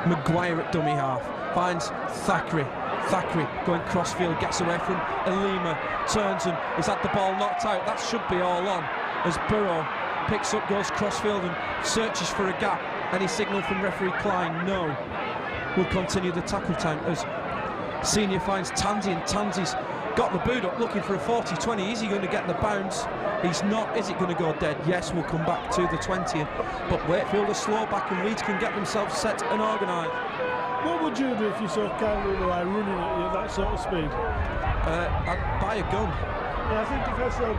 Maguire at dummy half finds Thackeray. Thackeray going crossfield, gets away from Elima, turns and is had the ball knocked out. That should be all on as Burrow picks up, goes crossfield and searches for a gap. Any signal from referee Klein? No. We'll continue the tackle time as Senior finds Tanzi, and Tanzi's got the boot up looking for a 40-20. Is he going to get the bounce? He's not. Is it going to go dead? Yes, we'll come back to the 20th. But Wakefield are slow back and Leeds can get themselves set and organised. What would you do if you saw Kyle Luluai running at you at that sort of speed? I'd buy a gun. Yeah, I think if I saw,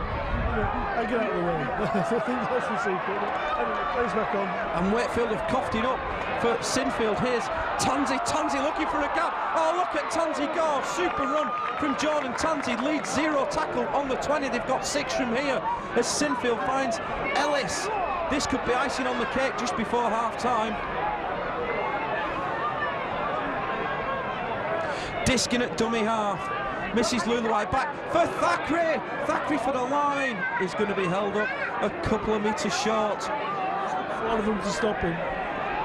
I'd get out of the way. I think that's the secret. Anyway, plays back on. And Wakefield have coughed it up for Sinfield. Here's Tanzi looking for a gap. Oh, look at Tanzi go. Super run from Jordan Tanzi. Leeds 0 tackle on the 20. They've got 6 from here as Sinfield finds Ellis. This could be icing on the cake just before half-time. Diskin at dummy half. Misses Luluai back for Thackeray. Thackeray for the line is going to be held up a couple of metres short. One of them to stop him.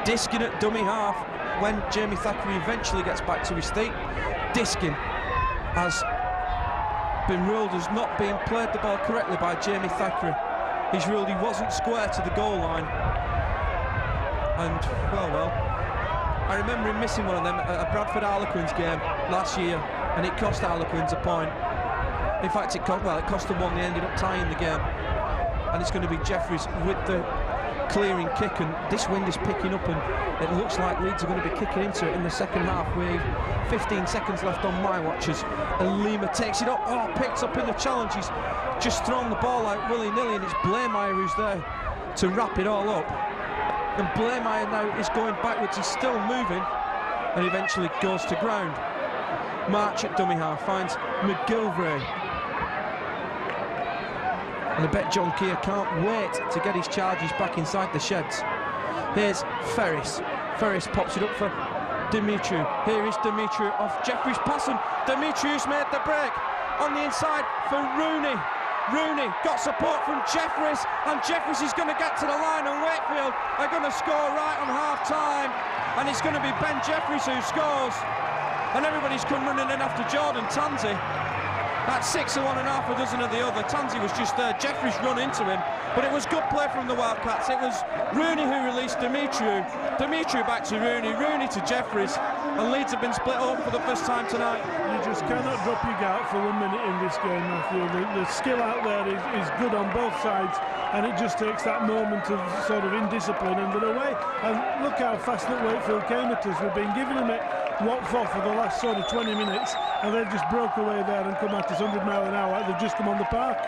Diskin at dummy half when Jamie Thackeray eventually gets back to his feet. Diskin has been ruled as not being played the ball correctly by Jamie Thackeray. He's ruled he wasn't square to the goal line. And, well, I remember him missing one of them at a Bradford Harlequins game last year, and it cost Harlequins a point. In fact, it cost them one. They ended up tying the game. And it's going to be Jeffries with the clearing kick, and this wind is picking up, and it looks like Leeds are going to be kicking into it in the second half with 15 seconds left on my watches. And Lima takes it up. Oh, picked up in the challenge. He's just thrown the ball out willy-nilly, and it's Blairmeyer who's there to wrap it all up. And Blameyer now is going backwards, he's still moving, and eventually goes to ground. March at dummy half finds McGilvray. And I bet John Keir can't wait to get his charges back inside the sheds. Here's Ferris. Ferris pops it up for Dimitriou. Here is Dimitriou off Jeffries' pass, and Dimitriou's made the break on the inside for Rooney. Rooney got support from Jeffries, and Jeffries is going to get to the line, and Wakefield are going to score right on half-time, and it's going to be Ben Jeffries who scores, and everybody's come running in after Jordan Tanzi. That's 6 of one and half a dozen of the other. Tanzi was just there, Jeffries run into him, but it was good play from the Wildcats. It was Rooney who released Dimitriou, Dimitriou back to Rooney, Rooney to Jeffries, and Leeds have been split up for the first time tonight. You just cannot drop your guard for 1 minute in this game, Matthew. The skill out there is good on both sides, and it just takes that moment of sort of indiscipline and they're away. And look how fast that Wakefield came at us. We've been giving them it what for the last sort of 20 minutes, and they've just broke away there and come at us 100 mile an hour like they've just come on the park.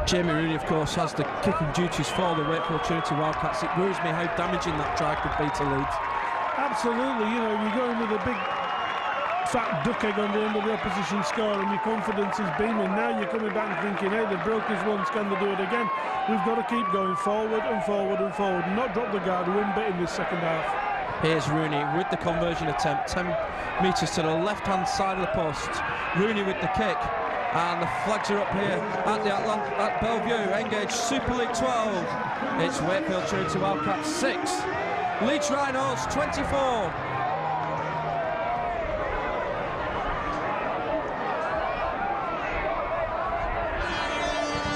Jamie Rooney, of course, has the kicking duties for the Wakefield Trinity Wildcats. It worries me how damaging that try could be to Leeds. Absolutely, you know, you're going with a big fat duck egg on the end of the opposition score and your confidence is beaming. Now you're coming back and thinking, hey, they've broke us once, can they do it again? We've got to keep going forward and forward and forward and not drop the guard one bit in this second half. Here's Rooney with the conversion attempt, 10 metres to the left-hand side of the post. Rooney with the kick. And the flags are up here at Bellevue. Engage Super League 12. It's Wakefield Trinity Wildcats 6. Leeds Rhinos 24.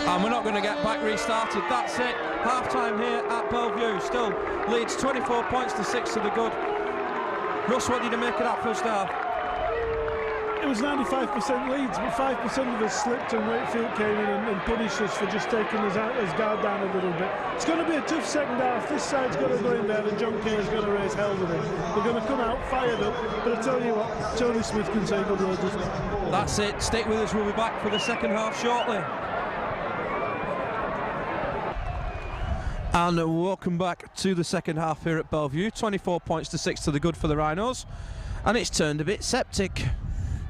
And we're not going to get back restarted. That's it. Half-time here at Bellevue. Still Leeds 24 points to 6 to the good. Russ, what did you make of that first half? It was 95% Leeds, but 5% of us slipped and Wakefield came in and punished us for just taking his guard down a little bit. It's going to be a tough second half. This side's got to go in there and John Keir's going to raise hell with it. They're going to come out fired up, but I tell you what, Tony Smith can say good words. That's it. Stick with us. We'll be back for the second half shortly. And welcome back to the second half here at Bellevue. 24 points to 6 to the good for the Rhinos. And it's turned a bit septic.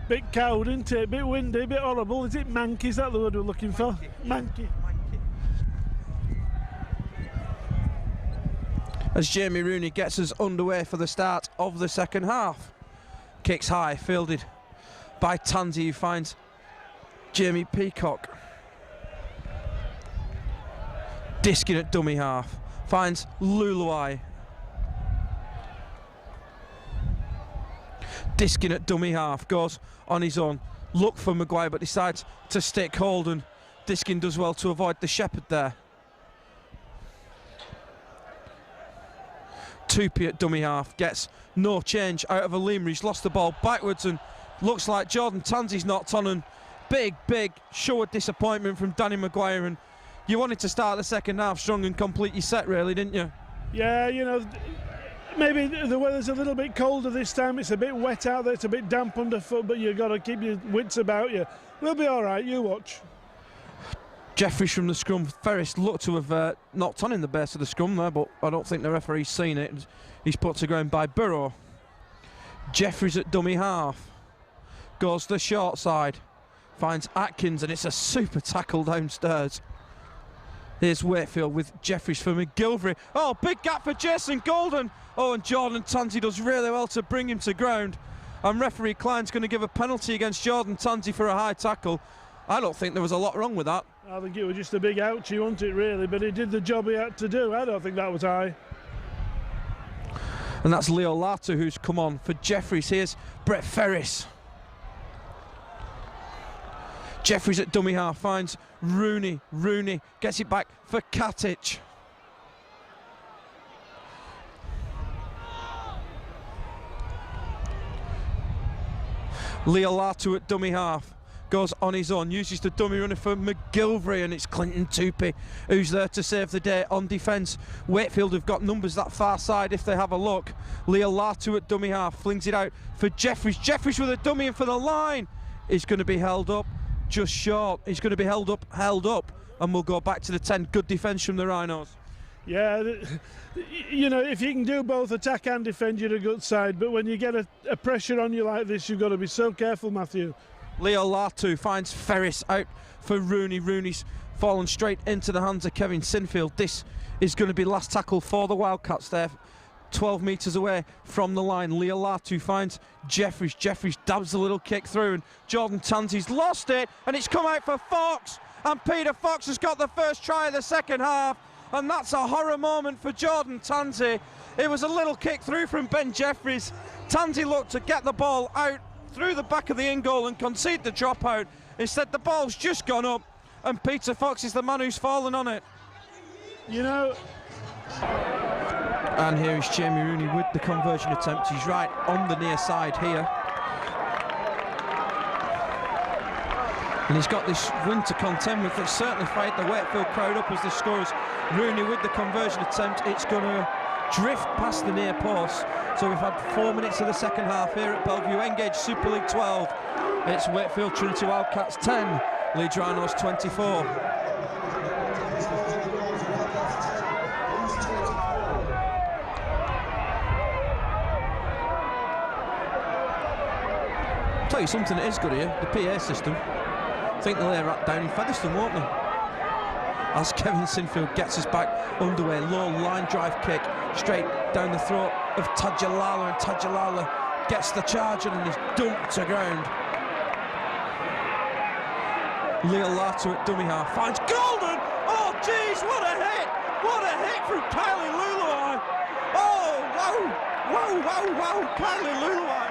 Bit cold, isn't it? Bit windy, bit horrible. Is it manky? Is that the word we're looking for? Manky. As Jamie Rooney gets us underway for the start of the second half. Kicks high, fielded by Tanzi, who finds Jamie Peacock. Diskin at dummy half, finds Luluai. Diskin at dummy half, goes on his own, look for Maguire but decides to stick hold, and Diskin does well to avoid the shepherd there. Tupi at dummy half, gets no change out of Alima. He's lost the ball backwards and looks like Jordan Tanzi's knocked on, and big show of disappointment from Danny Maguire. And you wanted to start the second half strong and complete your set, really, didn't you? Yeah, you know, maybe the weather's a little bit colder this time. It's a bit wet out there, it's a bit damp underfoot, but you've got to keep your wits about you. We'll be all right, you watch. Jeffries from the scrum. Ferris looked to have knocked on in the base of the scrum there, but I don't think the referee's seen it. He's put to ground by Burrow. Jeffries at dummy half. Goes to the short side. Finds Atkins, and it's a super tackle downstairs. Here's Wakefield with Jeffries for McGilvray. Oh, big gap for Jason Golden. Oh, and Jordan Tanzi does really well to bring him to ground. And referee Klein's going to give a penalty against Jordan Tanzi for a high tackle. I don't think there was a lot wrong with that. I think it was just a big ouchie, wasn't it, really? But he did the job he had to do. I don't think that was high. And that's Leo Latu who's come on for Jeffries. Here's Brett Ferris. Jeffries at dummy half finds Rooney. Rooney gets it back for Katic. Leo Latu at dummy half. goes on his own, uses the dummy runner for McGilvery, and it's Clinton Tupy who's there to save the day on defence. Wakefield have got numbers that far side if they have a look. Leo Latu at dummy half, flings it out for Jeffries. Jeffries with a dummy in for the line. He's going to be held up just short. He's going to be held up, and we'll go back to the 10. Good defence from the Rhinos. Yeah, you know, if you can do both attack and defend, you're a good side. But when you get a pressure on you like this, you've got to be so careful, Matthew. Leo Latu finds Ferris out for Rooney. Rooney's fallen straight into the hands of Kevin Sinfield. This is going to be last tackle for the Wildcats there. 12 metres away from the line. Leo Latu finds Jeffries. Jeffries dabs a little kick through, and Jordan Tanzi's lost it, and it's come out for Fox. And Peter Fox has got the first try of the second half. And that's a horror moment for Jordan Tanzi. It was a little kick through from Ben Jeffries. Tanzi looked to get the ball out through the back of the in goal and concede the dropout. Instead, the ball's just gone up, and Peter Fox is the man who's fallen on it. You know. And here is Jamie Rooney with the conversion attempt. He's right on the near side here. And he's got this win to contend with that's certainly fired the Wakefield crowd up as this scores. Rooney with the conversion attempt. It's going to drift past the near post. So we've had 4 minutes of the second half here at Bellevue. Engage Super League 12. It's Wakefield Trinity Wildcats 10, Leeds Rhinos 24. I'll tell you something that is good here, the PA system. I think they'll lay that down in Featherstone, won't they? As Kevin Sinfield gets us back underway, low line drive kick straight down the throat of Tajalala, and Tajalala gets the charge and is dumped to ground. Leo Latu at dummy half finds Golden. Oh jeez, what a hit! What a hit from Kylie Luluai! Oh wow, Kylie Luluai!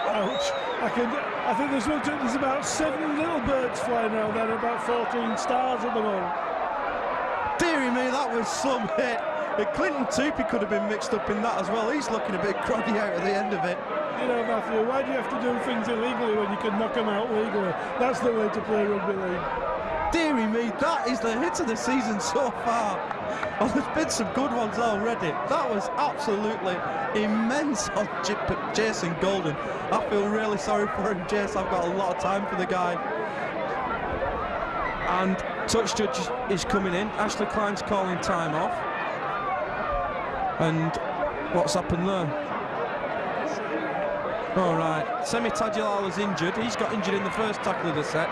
Ouch. I think there's about 7 little birds flying around there, about 14 stars at the moment. Deary me, that was some hit. Clinton Tupy could have been mixed up in that as well. He's looking a bit groggy out at the end of it. You know, Matthew, why do you have to do things illegally when you can knock them out legally? That's the way to play rugby league. Deary me, that is the hit of the season so far. Oh, there's been some good ones already. That was absolutely immense on Jason Golden. I feel really sorry for him, Jace. I've got a lot of time for the guy. And touch judge is coming in. Ashley Klein's calling time off. And what's happened there? All right, Semi Tajalala's injured. He's got injured in the first tackle of the set,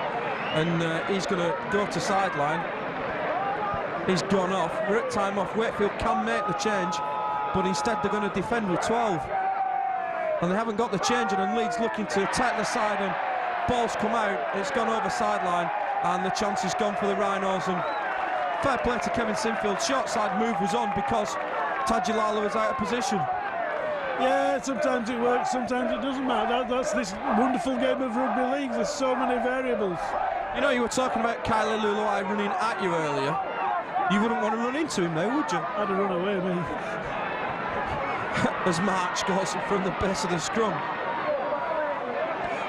and he's going to go to sideline. He's gone off. We're at time off. Wakefield can make the change, but instead they're going to defend with 12. And they haven't got the change, and Leeds looking to attack the side, and ball's come out. It's gone over sideline, and the chance is gone for the Rhinos. And fair play to Kevin Sinfield. Short side move was on because Tajalala was out of position. Yeah, sometimes it works, sometimes it doesn't matter. That's this wonderful game of rugby league. There's so many variables. You know, you were talking about Kylie Luluai running at you earlier. You wouldn't want to run into him now, would you? I'd have run away, me. As March goes from the base of the scrum.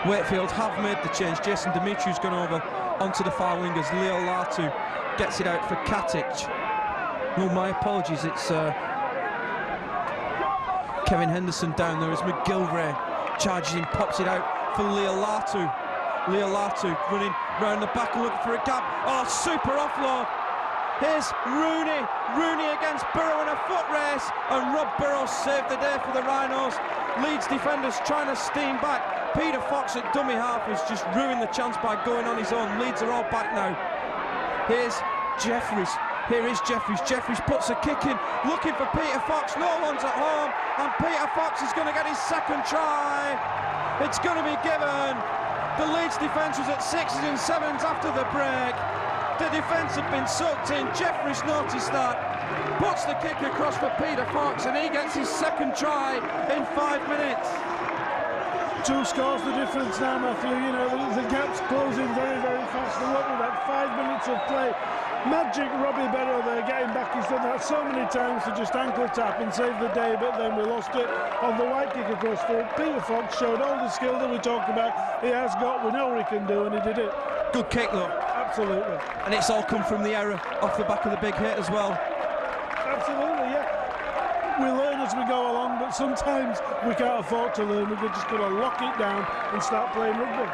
Wakefield have made the change. Jason Dimitriou's gone over onto the far wing as Leo Latu gets it out for Katic. Oh, my apologies, it's Kevin Henderson down there as McGilvery charges in, pops it out for Leo Latu. Leo Latu running round the back and looking for a gap. Oh, super offload. Here's Rooney. Rooney against Burrow in a foot race, and Rob Burrow saved the day for the Rhinos. Leeds defenders trying to steam back. Peter Fox at dummy half has just ruined the chance by going on his own. Leeds are all back now. Here's Jeffries. Here is Jeffries. Jeffries puts a kick in, looking for Peter Fox. No one's at home, and Peter Fox is going to get his second try. It's going to be given. The Leeds defence was at 6s and 7s after the break. The defence had been sucked in. Jeffries noticed that, puts the kick across for Peter Fox, and he gets his second try in 5 minutes. 2 scores the difference now, Matthew. You know, the gap's closing very, very fast. There won't be about 5 minutes of play. Magic Robbie Barrow there getting back. He's done that so many times to just ankle tap and save the day, but then we lost it on the wide kick across field. Peter Fox showed all the skill that we talked about. He has got, we know what he can do, and he did it. Good kick though. Absolutely. And it's all come from the error off the back of the big hit as well. Absolutely, yeah. We learn as we go along, but sometimes we can't afford to learn. We've just got to lock it down and start playing rugby.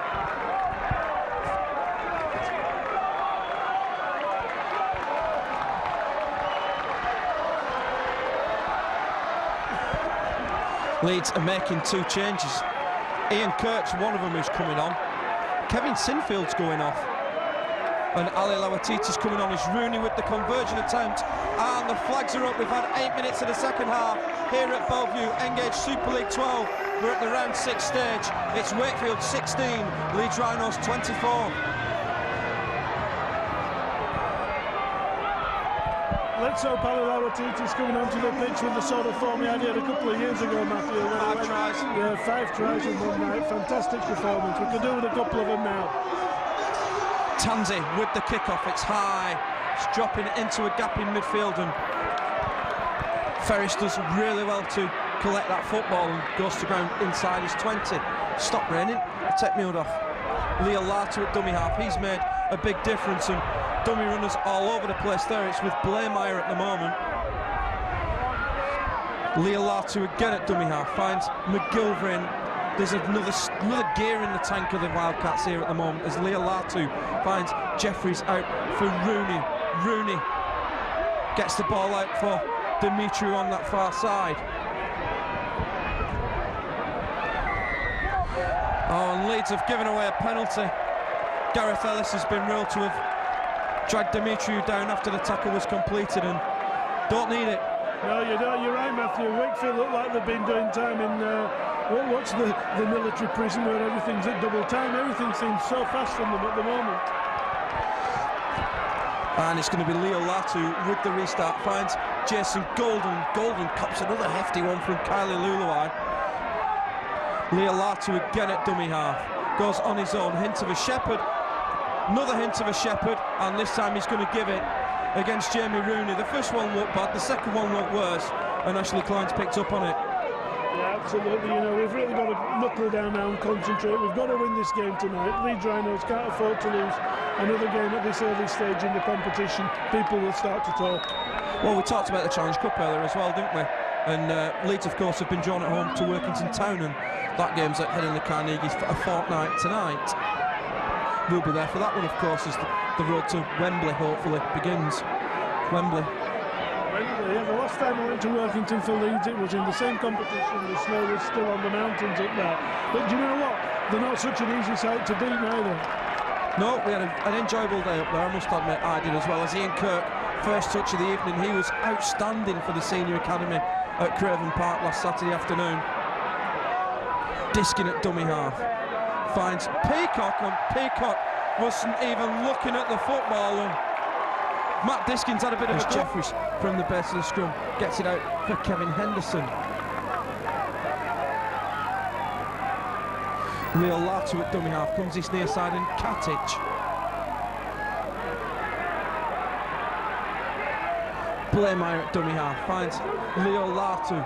Leeds are making 2 changes. Ian Kirk's one of them who's coming on. Kevin Sinfield's going off. And Ali Lawatiti's coming on. It's Rooney with the conversion attempt. And the flags are up. We've had 8 minutes of the second half here at Bellevue. Engage Super League 12. We're at the round 6 stage. It's Wakefield 16, Leeds Rhinos 24. Let's hope Ali Lawatiti's coming onto the pitch with the sort of form he had a couple of years ago, Matthew. 5 tries. Yeah, 5 tries in one night. Fantastic performance. We could do with a couple of them now. Tanzi with the kick-off. It's high. It's dropping into a gap in midfield, and Ferris does really well to collect that football and goes to ground inside his 20. Stop raining. Take me hood off. Leo Latu at dummy half. He's made a big difference, and dummy runners all over the place there. It's with Blameyer at the moment. Leo Latu again at dummy half. Finds McGilvery. There's another gear in the tank of the Wildcats here at the moment as Leo Latu finds Jeffries out for Rooney. Rooney gets the ball out for Dimitri on that far side. Oh, and Leeds have given away a penalty. Gareth Ellis has been ruled to have dragged Dimitri down after the tackle was completed, and don't need it. No, you don't. You're right, Matthew. Wakefield look like they've been doing time in what's the military prison where everything's at double time. Everything seems so fast from them at the moment. And it's going to be Leo Latu with the restart. Finds Jason Golden. Golden cops another hefty one from Kylie Luluai. Leo Latu again at dummy half. Goes on his own. Hint of a shepherd. Another hint of a shepherd. And this time he's going to give it against Jamie Rooney. The first one looked bad. The second one looked worse. And Ashley Klein's picked up on it. Yeah, absolutely. You know, we've really got to knuckle down now and concentrate. We've got to win this game tonight. Leeds Rhinos can't afford to lose another game at this early stage in the competition. People will start to talk. Well, we talked about the Challenge Cup earlier as well, didn't we? And Leeds, of course, have been drawn at home to Workington Town, and that game's at Head in the Carnegie for a fortnight tonight. We'll be there for that one, of course, as the road to Wembley hopefully begins. Wembley. Yeah, the last time I went to Workington for Leeds, it was in the same competition. The snow was still on the mountains up there. But do you know what? They're not such an easy sight to beat either. No, we had an enjoyable day up there, I must admit. I did as well. As Ian Kirk, first touch of the evening, he was outstanding for the senior academy at Craven Park last Saturday afternoon. Diskin at dummy half. Finds Peacock, and Peacock wasn't even looking at the football. And Matt Diskin's had a bit of a Jeffries from the base of the scrum. Gets it out for Kevin Henderson. Leo Latu at dummy half. Comes his near side, and Katic. Blameyer at dummy half. Finds Leo Latu.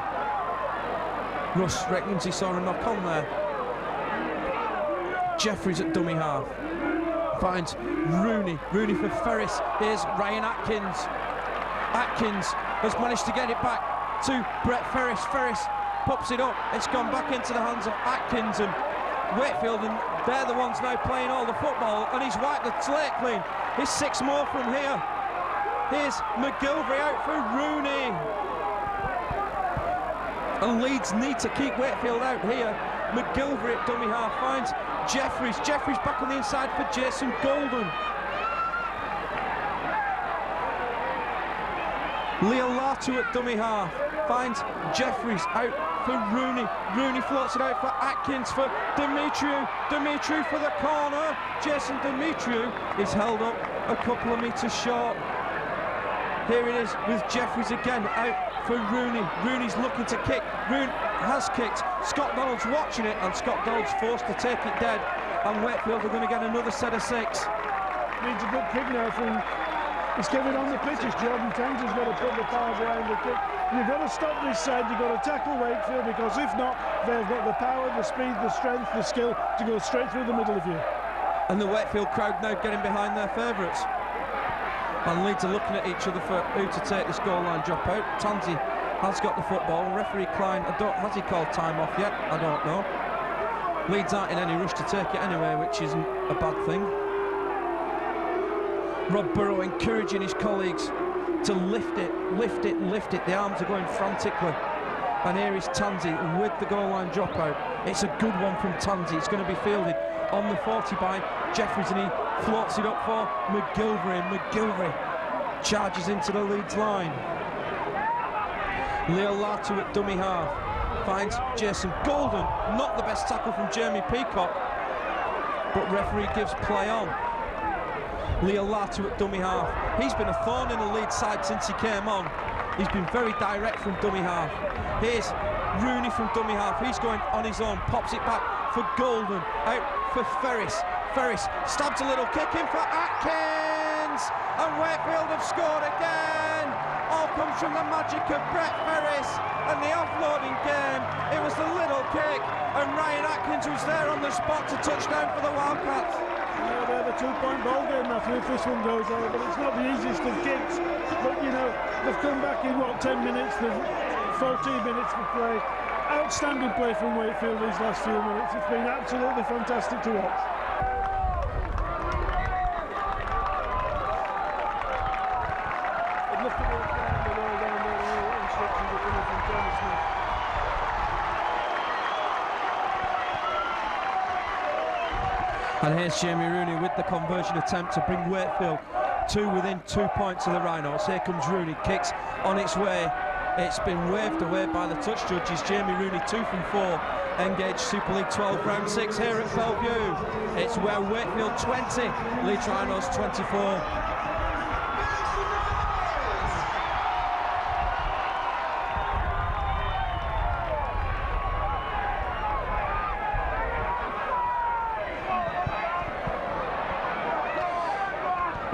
Russ reckons he saw a knock on there. Jeffries at dummy half. Finds Rooney. Rooney for Ferris. Here's Ryan Atkins. Atkins has managed to get it back to Brett Ferris. Ferris pops it up. It's gone back into the hands of Atkins and Wakefield, and they're the ones now playing all the football, and he's wiped the slate clean. He's 6 more from here. Here's McGilvery out for Rooney. And Leeds need to keep Wakefield out here. McGilvery at dummy half finds Jeffries. Jeffries back on the inside for Jason Golden. Leo Latu at dummy half finds Jeffries out for Rooney. Rooney floats it out for Atkins for Dimitriou. Dimitriou for the corner. Jason Dimitriou is held up a couple of metres short. Here it is with Jeffries again out for Rooney. Rooney's looking to kick. Rooney has kicked. Scott Donald's watching it, and Scott Donald's forced to take it dead. And Wakefield are going to get another set of 6. Needs a good kick now from It's Kevin on the pitch. It's Jordan Tanger's got to put the power behind the kick. You've got to stop this side. You've got to tackle Wakefield, because if not, they've got the power, the speed, the strength, the skill to go straight through the middle of you. And the Wakefield crowd now getting behind their favourites. And Leeds are looking at each other for who to take this goal line drop out. Tansey has got the football. Referee Klein, has he called time off yet? I don't know. Leeds aren't in any rush to take it anyway, which isn't a bad thing. Rob Burrow encouraging his colleagues to lift it, lift it, lift it. The arms are going frantically. And here is Tansey with the goal line dropout. It's a good one from Tansey. It's going to be fielded on the 40 by Jeffries, and he floats it up for McGilvery. McGilvery charges into the Leeds line. Leo Latu at dummy half finds Jason Golden. Not the best tackle from Jeremy Peacock, but referee gives play on. Leo Latu at dummy half. He's been a thorn in the Leeds side since he came on. He's been very direct from dummy half. Here's Rooney from dummy half. He's going on his own, pops it back for Golden, out for Ferris. Ferris stabs a little kick in for Atkins, and Wakefield have scored again. All comes from the magic of Brett Ferris and the offloading game. It was the little kick, and Ryan Atkins was there on the spot to touchdown for the Wildcats. They have a 2-point ball game, Matthew, if this one goes over, but it's not the easiest of kicks. But you know, they've come back in 10 minutes, 14 minutes for play. Outstanding play from Wakefield these last few minutes. It's been absolutely fantastic to watch. I'd love to walk down the road down there, all instructions are coming from Tony Smith. And here's Jamie Rooney with the conversion attempt to bring Wakefield within 2 points of the Rhinos. Here comes Rooney, kicks on its way. It's been waved away by the touch judges. Jamie Rooney 2 from 4. Engaged Super League 12 round 6 here at Bellevue. It's where Wakefield 20, Leeds Rhinos 24.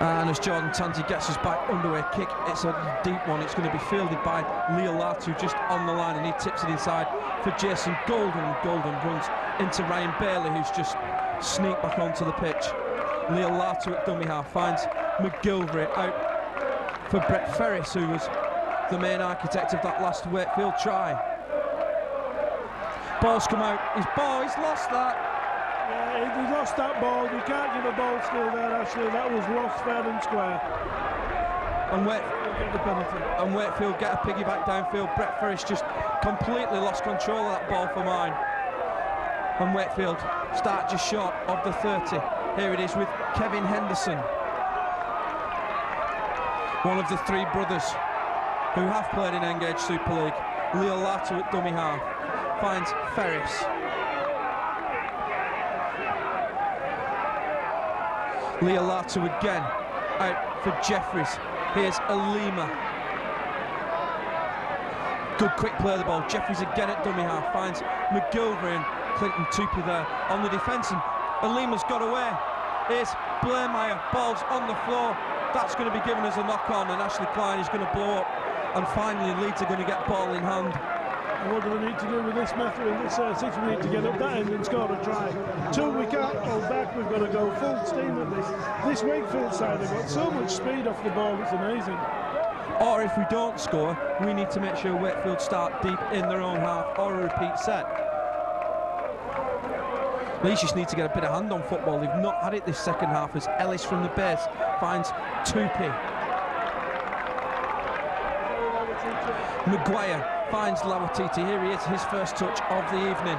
And as Jordan Tansey gets us back underway, kick, it's a deep one. It's going to be fielded by Leo Latu just on the line, and he tips it inside for Jason Golden. Golden runs into Ryan Bailey, who's just sneaked back onto the pitch. Leo Latu at dummy half finds McGilvery out for Brett Ferris, who was the main architect of that last Wakefield try. Ball's come out. He's lost that. Yeah, he lost that ball. You can't give a ball still there, Ashley. That was lost fair and square. And Wakefield get the penalty. And Wakefield get a piggyback downfield. Brett Ferris just completely lost control of that ball for mine. And Wakefield start just short of the 30. Here it is with Kevin Henderson, one of the 3 brothers who have played in Engage Super League. Leo Latu at dummy half finds Ferris. Leo Latu again, out for Jeffries. Here's Alima. Good quick play of the ball. Jeffries again at dummy half, finds McGilvery and Clinton Tupy there on the defence, and Alima's got away. Here's Blairmeyer, ball's on the floor. That's going to be given as a knock-on, and Ashley Klein is going to blow up. And finally, Leeds are going to get ball in hand. And what do they need to do with this method in this 6? We need to get up that end and score a try. 2, we can't hold back. We've got to go full steam at this. This Wakefield side have got so much speed off the ball, it's amazing. Or if we don't score, we need to make sure Wakefield start deep in their own half or a repeat set. Leeds just need to get a bit of hand on football. They've not had it this second half, as Ellis from the base finds Tupy. Maguire finds Lawatiti. Here he is, his first touch of the evening.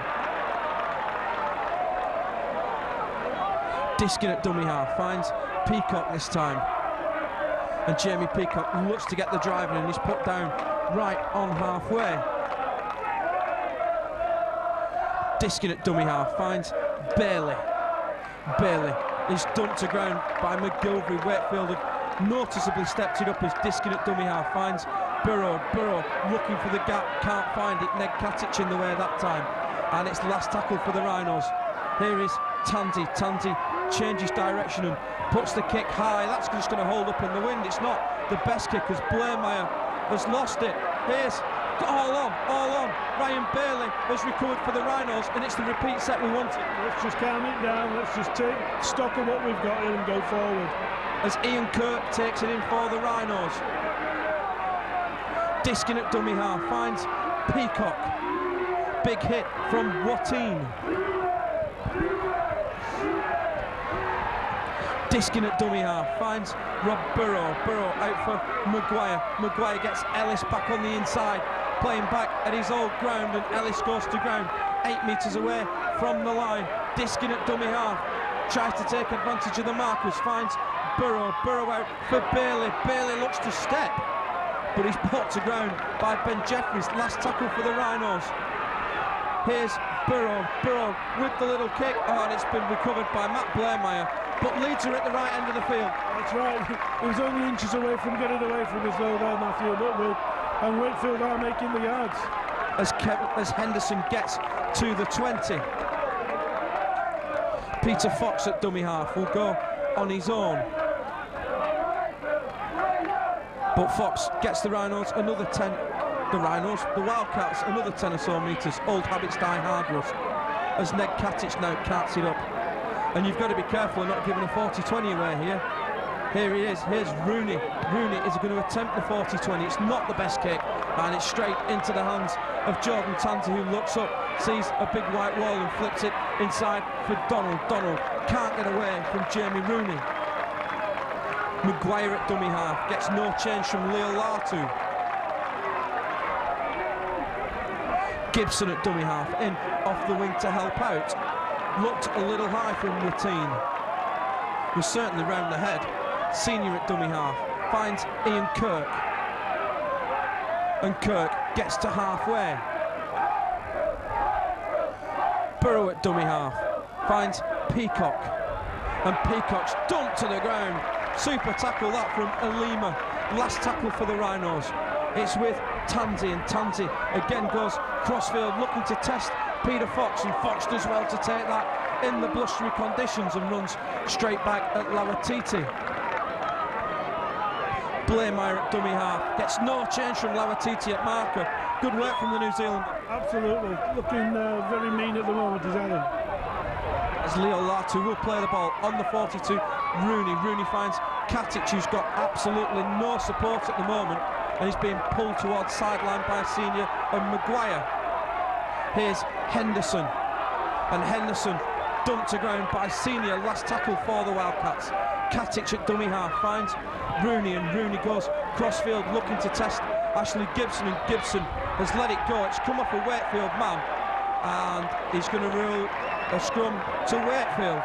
Diskin at dummy half finds Peacock this time. And Jamie Peacock looks to get the drive in, and he's put down right on halfway. Diskin at dummy half finds Bailey. Bailey is dumped to ground by McGilvery. Wakefield have noticeably stepped it up as Diskin at dummy half finds Burrow. Burrow looking for the gap, can't find it. Ned Katic in the way that time. And it's the last tackle for the Rhinos. Here is Tansey. Tansey changes direction and puts the kick high. That's just going to hold up in the wind. It's not the best kick as Blairmeyer has lost it. Here's all on. Ryan Bailey has recovered for the Rhinos, and it's the repeat set we wanted. Let's just calm it down. Let's just take stock of what we've got here and go forward. As Ian Kirk takes it in for the Rhinos. Diskin at dummy half, finds Peacock. Big hit from Watine. Diskin at dummy half, finds Rob Burrow. Burrow out for Maguire. Maguire gets Ellis back on the inside, playing back at his old ground, and Ellis goes to ground 8 metres away from the line. Diskin at dummy half, tries to take advantage of the markers, finds Burrow. Burrow out for Bailey. Bailey looks to step, but he's put to ground by Ben Jeffries. Last tackle for the Rhinos. Here's Burrow. Burrow with the little kick. Oh, and it's been recovered by Matt Blairmeyer. But Leeds are at the right end of the field. That's right. He was only inches away from getting away from us though there, Matthew. And Wakefield are making the yards. As Henderson gets to the 20. Peter Fox at dummy half will go on his own. But Fox gets the Rhinos another 10. The Wildcats, another 10 or so metres. Old habits die hard, Russ. As Ned Katic now carts it up. And you've got to be careful of not giving a 40-20 away here. Here he is. Here's Rooney. Rooney is going to attempt the 40-20. It's not the best kick, and it's straight into the hands of Jordan Tanti, who looks up, sees a big white wall and flips it inside for Donald. Donald can't get away from Jamie Rooney. Maguire at dummy half gets no change from Leo Latu. Gibson at dummy half, in off the wing to help out. Looked a little high from Watine. Was certainly round the head. Senior at dummy half, finds Ian Kirk. And Kirk gets to halfway. Burrow at dummy half, finds Peacock. And Peacock's dumped to the ground. Super tackle that from Alima. Last tackle for the Rhinos. It's with Tanzi, and Tanzi again goes crossfield looking to test Peter Fox, and Fox does well to take that in the blustery conditions and runs straight back at Lawatiti. Blairmeyer at dummy half, gets no change from Lawatiti at marker. Good work from the New Zealand. Absolutely, looking very mean at the moment, is Alan. As Leo Latu will play the ball on the 42. Rooney finds Katic, who's got absolutely no support at the moment, and he's being pulled towards sideline by Senior and Maguire. Here's Henderson, and Henderson dumped to ground by Senior. Last tackle for the Wildcats. Katic at dummy half finds Rooney, and Rooney goes crossfield looking to test Ashley Gibson, and Gibson has let it go. It's come off a Wakefield man, and he's going to rule a scrum to Wakefield.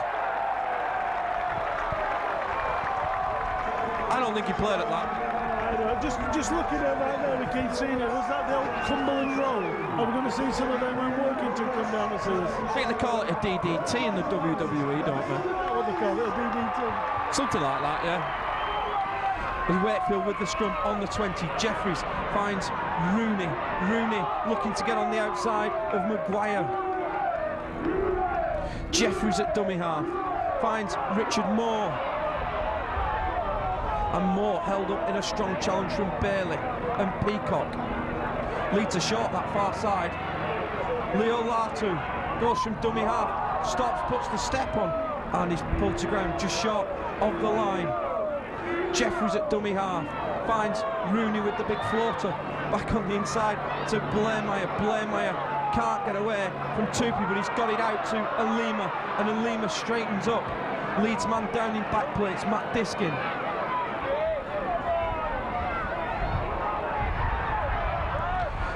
I don't think he played at that. Just looking at that there with Keith Senior, was that the old Cumberland roll? Are we going to see some of them when Workington come down to see us? I think they call it a DDT in the WWE, don't they? What do they call it, a DDT? Something like that, yeah. With Wakefield with the scrum on the 20. Jeffries finds Rooney. Rooney looking to get on the outside of Maguire. Jeffries at dummy half finds Richard Moore. And Moore held up in a strong challenge from Bailey and Peacock. Leeds are short that far side. Leo Latu goes from dummy half, stops, puts the step on, and he's pulled to ground just short of the line. Jeffries at dummy half finds Rooney with the big floater back on the inside to Blairmeyer. Blairmeyer can't get away from Tupi, but he's got it out to Alima, and Alima straightens up. Leeds man down in back plates, Matt Diskin.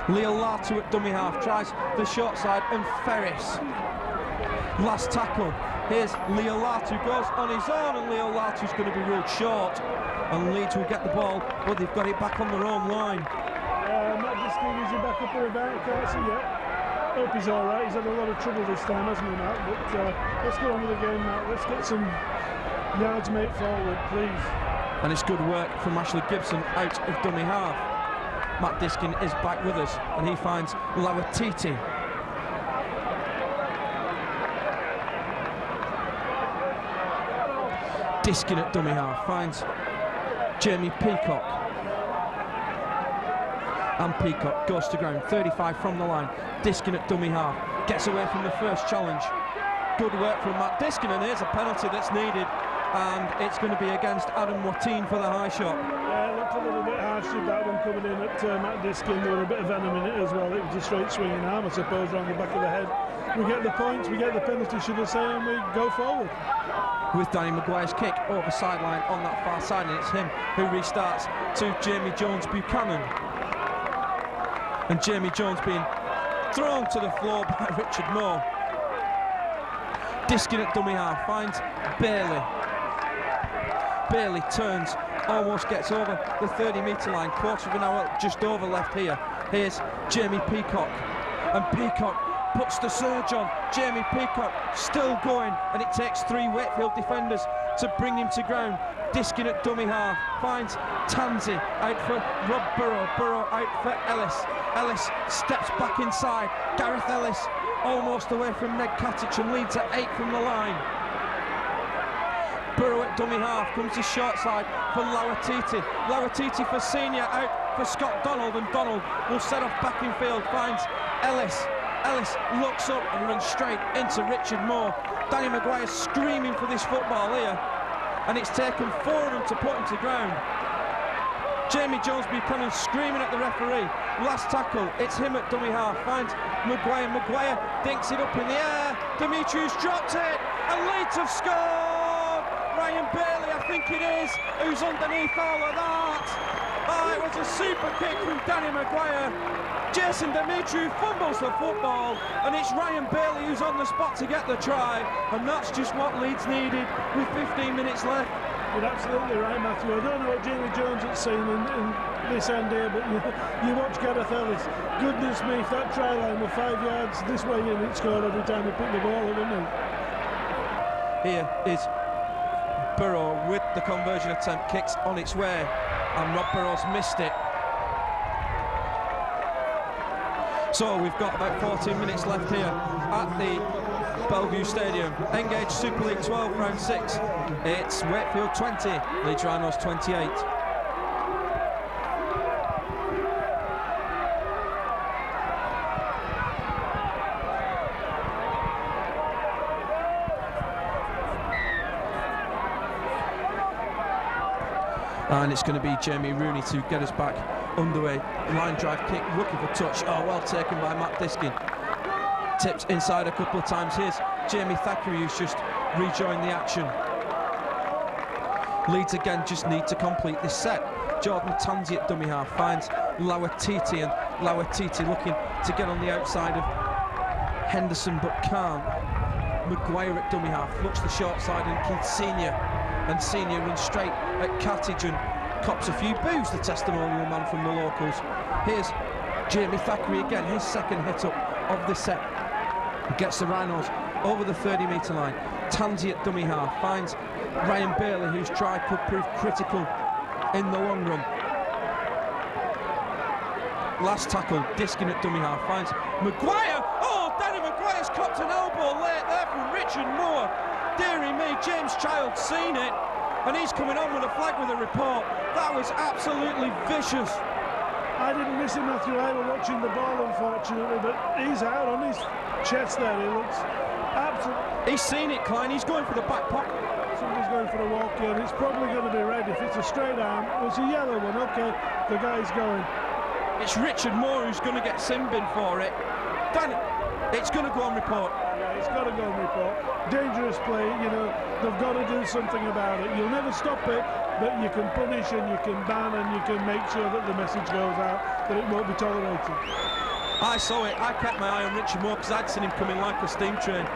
Leo Latu at dummy half tries the short side, and Ferris. Last tackle. Here's Leo Latu, goes on his own, and Leo Latu's going to be ruled short. And Leeds will get the ball, but they've got it back on their own line. Matt Diskin, is he back up and about? Can't see yet. Hope he's all right. He's had a lot of trouble this time, hasn't he, Matt? But let's go on with the game, Matt. Let's get some yards made forward, please. And it's good work from Ashley Gibson out of dummy half. Matt Diskin is back with us, and he finds Lawatiti. Disking at dummy half, finds Jamie Peacock. And Peacock goes to ground, 35 from the line. Diskin at dummy half, gets away from the first challenge. Good work from Matt Diskin, and here's a penalty that's needed, and it's going to be against Adam Watine for the high shot. Yeah, it looked a little bit harsh with that one coming in at Matt Diskin. There was a bit of venom in it as well. It was a straight swinging arm, I suppose, around the back of the head. We get the points, we get the penalty, should I say, and we go forward. With Danny Maguire's kick over sideline on that far side, and it's him who restarts to Jamie Jones Buchanan. And Jamie Jones being thrown to the floor by Richard Moore. Diskin at dummy half, finds Bailey. Bailey turns, almost gets over the 30-metre line, quarter of an hour just over left here. Here's Jamie Peacock, and Peacock puts the surge on. Jamie Peacock still going, and it takes 3 Wakefield defenders to bring him to ground. Diskin at dummy half, finds Tansey out for Rob Burrow, Burrow out for Ellis. Ellis steps back inside, Gareth Ellis almost away from Ned Katic, and Leeds at 8 from the line. Burrow at dummy half, comes to short side for Lawatiti. Lawatiti for Senior, out for Scott Donald, and Donald will set off back in field, finds Ellis. Ellis looks up and runs straight into Richard Moore. Danny Maguire screaming for this football here, and it's taken 4 of them to put him to ground. Jamie Jones Buchanan screaming at the referee. Last tackle, it's him at dummy half, finds Maguire. Maguire dinks it up in the air. Dimitri's dropped it, and Leeds have scored. Ryan Bailey, I think it is, who's underneath all of that. Oh, it was a super kick from Danny Maguire. Jason Dimitri fumbles the football, and it's Ryan Bailey who's on the spot to get the try, and that's just what Leeds needed with 15 minutes left. You're absolutely right, Matthew. I don't know what Jamie Jones has seen in this end here, but you watch Gareth Ellis. Goodness me, if that try line were 5 yards this way in, he'd score every time he picked the ball up, wouldn't he? Here is Burrow with the conversion attempt, kicks on its way, and Rob Burrow's missed it. So we've got about 14 minutes left here at the Bellevue Stadium. Engage Super League 12 round 6. It's Wakefield 20, Leeds Rhinos 28. And it's going to be Jamie Rooney to get us back underway. Line drive kick, looking for touch. Oh, well taken by Matt Diskin. Tipped inside a couple of times. Here's Jamie Thackeray, who's just rejoined the action. Leeds again just need to complete this set. Jordan Tansey at dummy half finds Lawatiti, and Lawatiti looking to get on the outside of Henderson but can't. Maguire at dummy half looks the short side, and Keith Senior, and Senior runs straight at Katic and cops a few boos, the testimonial man from the locals. Here's Jamie Thackeray again, his second hit up of the set. Gets the Rhinos over the 30-metre line. Tansey at dummy half finds Ryan Bailey, whose try could prove critical in the long run. Last tackle, Diskin at dummy half finds Maguire. Oh, Danny Maguire's copped an elbow late there from Richard Moore. Deary me, James Child's seen it, and he's coming on with a flag with a report. That was absolutely vicious. I didn't miss him, Matthew. I was watching the ball, unfortunately, but he's out on his chest there. He looks absolutely... He's seen it, Klein. He's going for the back pocket. Somebody's going for a walk here, and it's probably going to be red. If it's a straight arm, it's a yellow one. Okay, the guy's going. It's Richard Moore who's going to get sin-bin for it. Danny, it's going to go on report. Yeah, it's got to go on report. Dangerous play, you know, they've got to do something about it. You'll never stop it, but you can punish and you can ban and you can make sure that the message goes out that it won't be tolerated. I saw it. I kept my eye on Richard Moore because I'd seen him coming like a steam train.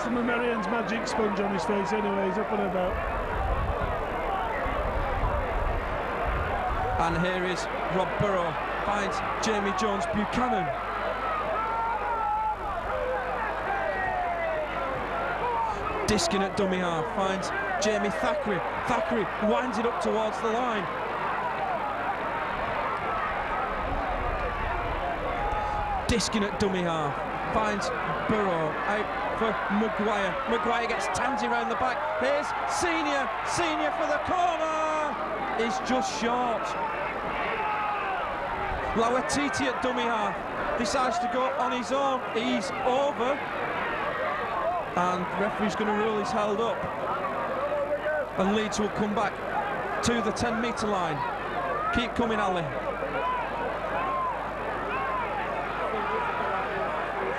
Some of Marianne's magic sponge on his face anyway, he's up and about. And here is Rob Burrow, finds Jamie Jones Buchanan. Diskin at dummy half, finds Jamie Thackeray. Thackeray winds it up towards the line. Diskin at dummy half, finds Burrow, out for Maguire. Maguire gets Tansy round the back. Here's Senior for the corner. Is just short. Lauatiti at dummy half decides to go on his own. He's over, and referee's going to rule he's held up, and Leeds will come back to the 10-metre line. Keep coming, Ali.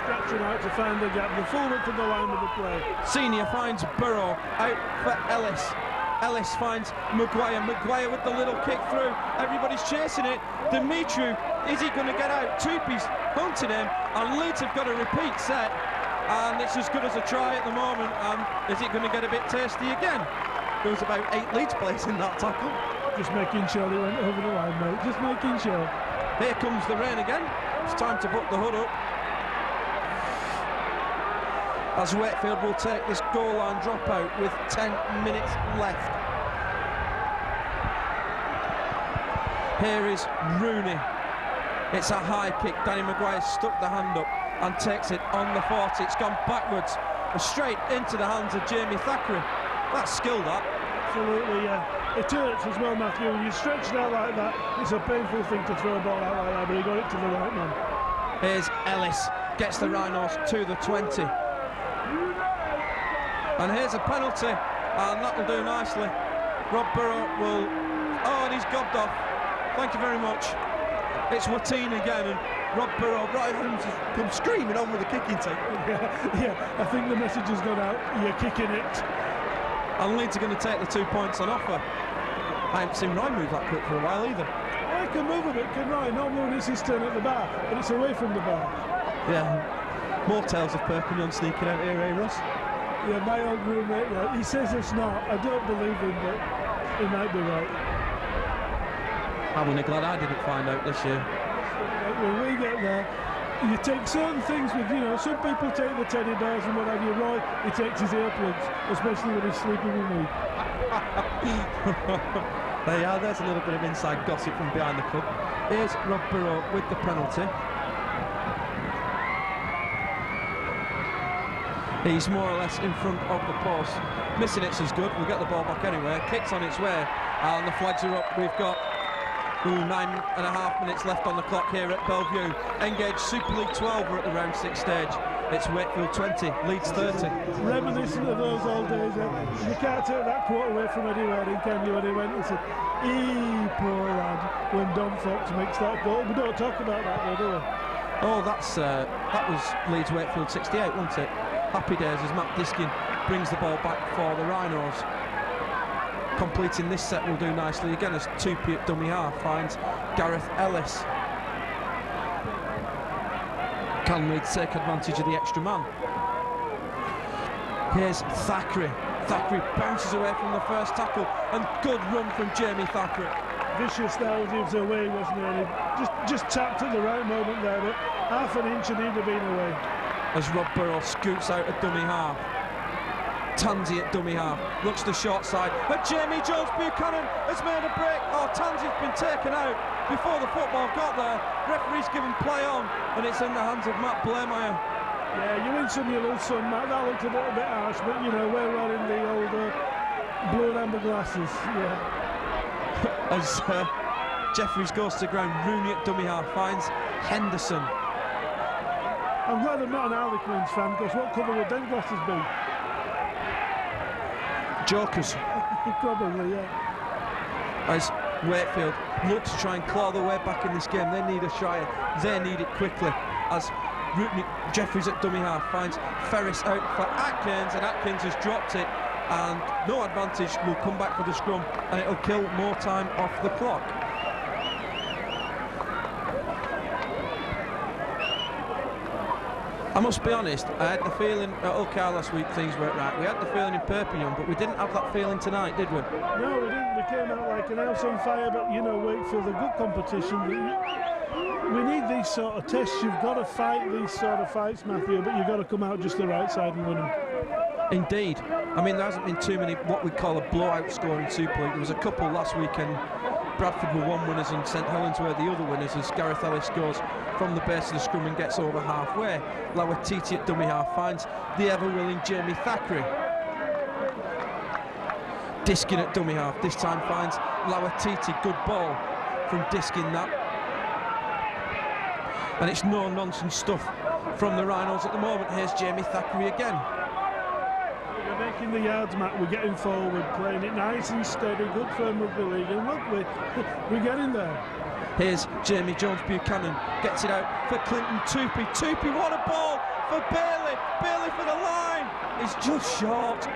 Stretching out to find the gap, the full width of the line of the play. Senior finds Burrow, out for Ellis. Ellis finds Maguire. Maguire with the little kick through. Everybody's chasing it. Dimitru, is he going to get out? Tupi's hunting him, and Leeds have got a repeat set, and it's as good as a try at the moment. Is it going to get a bit tasty again? There was about 8 Leeds players in that tackle. Just making sure he went over the line, mate. Just making sure. Here comes the rain again. It's time to put the hood up, as Wakefield will take this goal line dropout with 10 minutes left. Here is Rooney. It's a high kick. Danny Maguire stuck the hand up and takes it on the 40. It's gone backwards, straight into the hands of Jamie Thackeray. That's skill, that. Absolutely, yeah. It hurts as well, Matthew. When you stretch it out like that, it's a painful thing to throw a ball out like that, but he got it to the right man. Here's Ellis, gets the Rhinos to the 20. And here's a penalty, and that'll do nicely. Rob Burrow will... Oh, and he's gobbed off. Thank you very much. It's Watine again, and Rob Burrow, right Adams, has come screaming on with the kicking tape. Yeah, I think the message has gone out. You're kicking it. And Leeds are going to take the 2 points on offer. I haven't seen Ryan move that quick for a while either. I can move a bit, can Ryan? Normally when it's his turn at the bar, but it's away from the bar. Yeah, more tales of Perpignan sneaking out here, eh, Ross? Yeah, my old roommate, right, he says it's not. I don't believe him, but he might be right. I'm only glad I didn't find out this year. When we get there, you take certain things with, some people take the teddy bears and what have you. Roy, he takes his earplugs, especially when he's sleeping with me. There you are, there's a little bit of inside gossip from behind the club. Here's Rob Burrow with the penalty. He's more or less in front of the post. Missing it's as good. We'll get the ball back anyway. Kicks on its way, and the flags are up. We've got 9.5 minutes left on the clock here at Bellevue. Engage Super League 12. We're at the round 6 stage. It's Wakefield 20, Leeds 30. Reminiscent of those old days. You can't take that quote away from Eddie Redding, can you? When he went and said, poor lad, when Don Fox makes that goal. We don't talk about that though, do we? Oh, that was Leeds Wakefield 68, wasn't it? Happy days as Matt Diskin brings the ball back for the Rhinos. Completing this set will do nicely again as Tupi at dummy half finds Gareth Ellis. Can Leeds take advantage of the extra man? Here's Thackeray. Thackeray bounces away from the first tackle, and good run from Jamie Thackeray. Vicious that he was away, wasn't he? Just tapped at the right moment there, but half an inch and he'd have been away. As Rob Burrow scoots out at dummy half. Tansy at dummy half, looks to short side, but Jamie Jones-Buchanan has made a break. Oh, Tansy's been taken out before the football got there. Referee's given play on, and it's in the hands of Matt Blameyer. Yeah, you win some, you lose some, Matt. That looked a little bit harsh, but we're wearing the old blue and amber glasses. Yeah. As Jeffries goes to ground, Rooney at dummy half finds Henderson. I'm glad I'm not an Harlequins fan, because what colour would them glasses be? Jokers. Probably, yeah. As Wakefield look to try and claw their way back in this game, they need a shire, they need it quickly. As Jeffries at dummy half finds Ferris out for Atkins, and Atkins has dropped it, and no advantage will come back for the scrum, and it'll kill more time off the clock. I must be honest, I had the feeling at Ulcar last week things weren't right. We had the feeling in Perpignan, but we didn't have that feeling tonight, did we? No, we didn't. We came out like an house on fire, but Wakefield, a good competition. We need these sort of tests. You've got to fight these sort of fights, Matthew, but you've got to come out just the right side and win them. Indeed. I mean, there hasn't been too many what we call a blowout score in Super League. There was a couple last weekend Bradford were one winners and St Helens were the other winners, as Gareth Ellis goes from the base of the scrum and gets over halfway. Lawatiti at dummy half finds the ever-willing Jamie Thackeray. Diskin at dummy half, this time finds Lawatiti. Good ball from Diskin, that. And it's no-nonsense stuff from the Rhinos at the moment. Here's Jamie Thackeray again. We're making the yards, Matt. We're getting forward, playing it nice and steady. Good firm rugby league. And look, we're getting there. Here's Jamie Jones Buchanan. Gets it out for Clinton Tupy. Tupy, what a ball for Bailey. Bailey for the line. It's just short.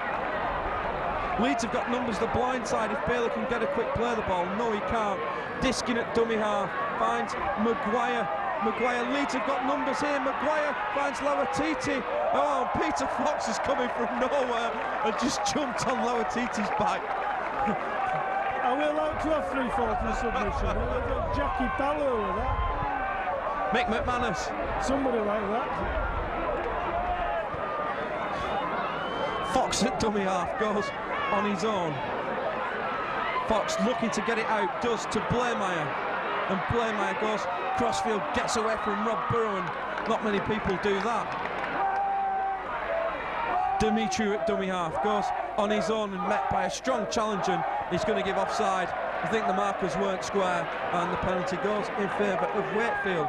Leeds have got numbers the blind side if Bailey can get a quick play of the ball. No, he can't. Diskin at dummy half finds Maguire. Leeds have got numbers here. Maguire finds Lawatiti. Oh, Peter Fox is coming from nowhere and just jumped on Lawatiti's back. Are we allowed to have 3/4 submission? Jackie Pallow with that. Mick McManus. Somebody like that. Fox at dummy half goes on his own. Fox looking to get it out, does to Blairmeyer, and Blairmeyer goes crossfield, gets away from Rob Burrow, and not many people do that. Dimitri at dummy half goes on his own and met by a strong challenge, and he's going to give offside. I think the markers weren't square, and the penalty goes in favour of Wakefield.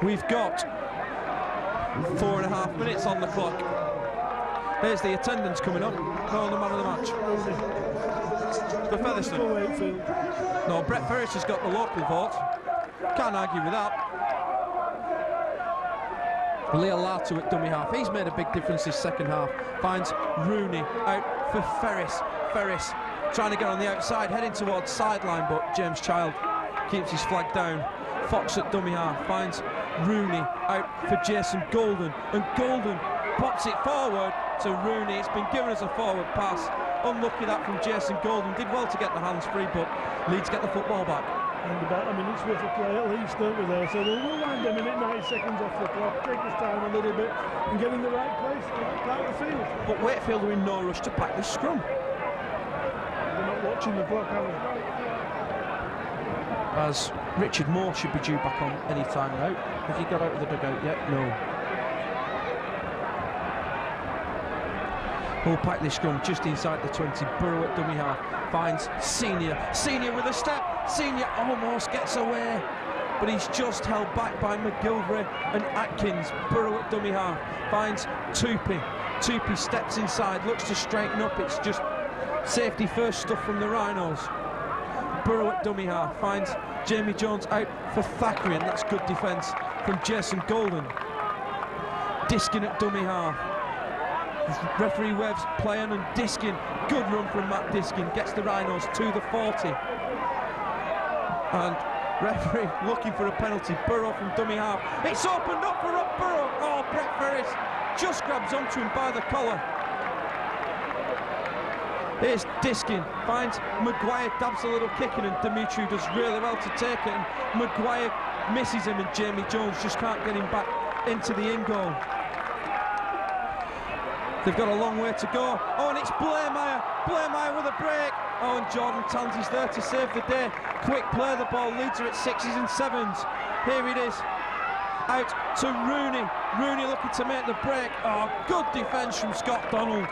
We've got 4.5 minutes on the clock. There's the attendance coming up. No, the man of the match. For Featherstone. No, Brett Ferris has got the local vote. Can't argue with that. Leo Latu at dummy half. He's made a big difference this second half. Finds Rooney out for Ferris. Ferris trying to get on the outside, heading towards sideline, but James Child keeps his flag down. Fox at dummy half finds Rooney out for Jason Golden, and Golden pops it forward to Rooney. It's been given as a forward pass. Unlucky that from Jason Golden. Did well to get the hands free, but Leeds get the football back. And about a minute's worth of play at least, don't we there? So we'll wind a minute, 90 seconds off the clock, take his time a little bit and get in the right place, the right part of the field. But Wakefield are in no rush to pack this scrum. They're not watching the clock, are they? As Richard Moore should be due back on any time now. Has he got out of the dugout yet? No. We'll pack this scrum just inside the 20. Burrow at dummy half finds Senior. Senior with a step. Senior almost gets away, but he's just held back by McGilvery and Atkins. Burrow at dummy half finds Tupy. Tupy steps inside, looks to straighten up. It's just safety first stuff from the Rhinos. Burrow at dummy half finds Jamie Jones out for Thackeray, and that's good defence from Jason Golden. Diskin at dummy half. Referee waves play on, and Diskin, good run from Matt Diskin, gets the Rhinos to the 40. And referee looking for a penalty. Burrow from dummy half. It's opened up for Rob Burrow. Oh, Brett Ferris just grabs onto him by the collar. Here's Diskin, finds Maguire, dabs a little kick in, and Dimitri does really well to take it, and Maguire misses him, and Jamie Jones just can't get him back into the in goal. They've got a long way to go. Oh, and it's Blairmeyer. Blairmeyer with a break. Oh, and Jordan Tansey's there to save the day. Quick play of the ball. Leeds are at 6s and 7s. Here it is. Out to Rooney. Rooney looking to make the break. Oh, good defence from Scott Donald.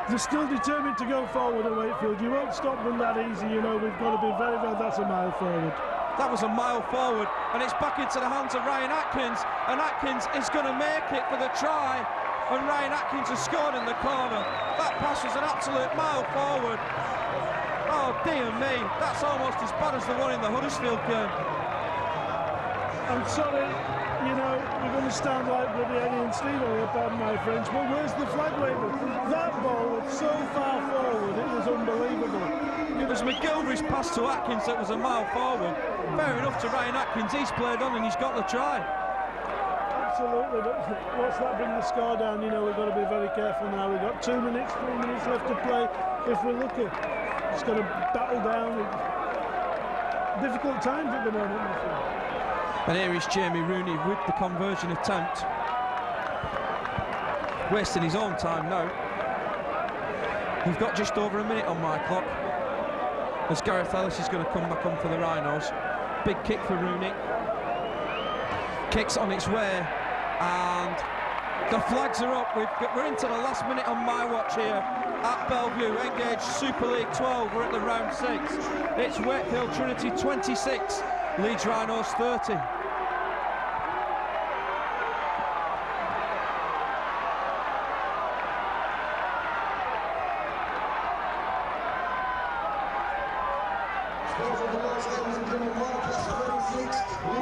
They're still determined to go forward at Wakefield. You won't stop them that easy, you know. We've got to be very, that's a mile forward. That was a mile forward, and it's back into the hands of Ryan Atkins, and Atkins is going to make it for the try, and Ryan Atkins has scored in the corner. That pass was an absolute mile forward. Oh dear me, that's almost as bad as the one in the Huddersfield game. I'm sorry, you know, we're going to stand like bloody Eddie and Steve over, pardon my French, but where's the flag waving? That ball was so far forward, it was unbelievable. It was McGilvery's pass to Atkins that was a mile forward. Fair enough to Ryan Atkins, he's played on and he's got the try. Absolutely, but what's that bring the score down? You know, we've got to be very careful now. We've got 2 minutes, 3 minutes left to play. If we're lucky, it's going to battle down. Difficult times at the moment, my friend. And here is Jamie Rooney with the conversion attempt. Wasting his own time now. We've got just over a minute on my clock, as Gareth Ellis is going to come back on for the Rhinos. Big kick for Rooney. Kick's on its way, and the flags are up. We're into the last minute on my watch here at Bellevue. Engage Super League 12. We're at the round 6. It's Wakefield Trinity 26, Leeds Rhinos 30.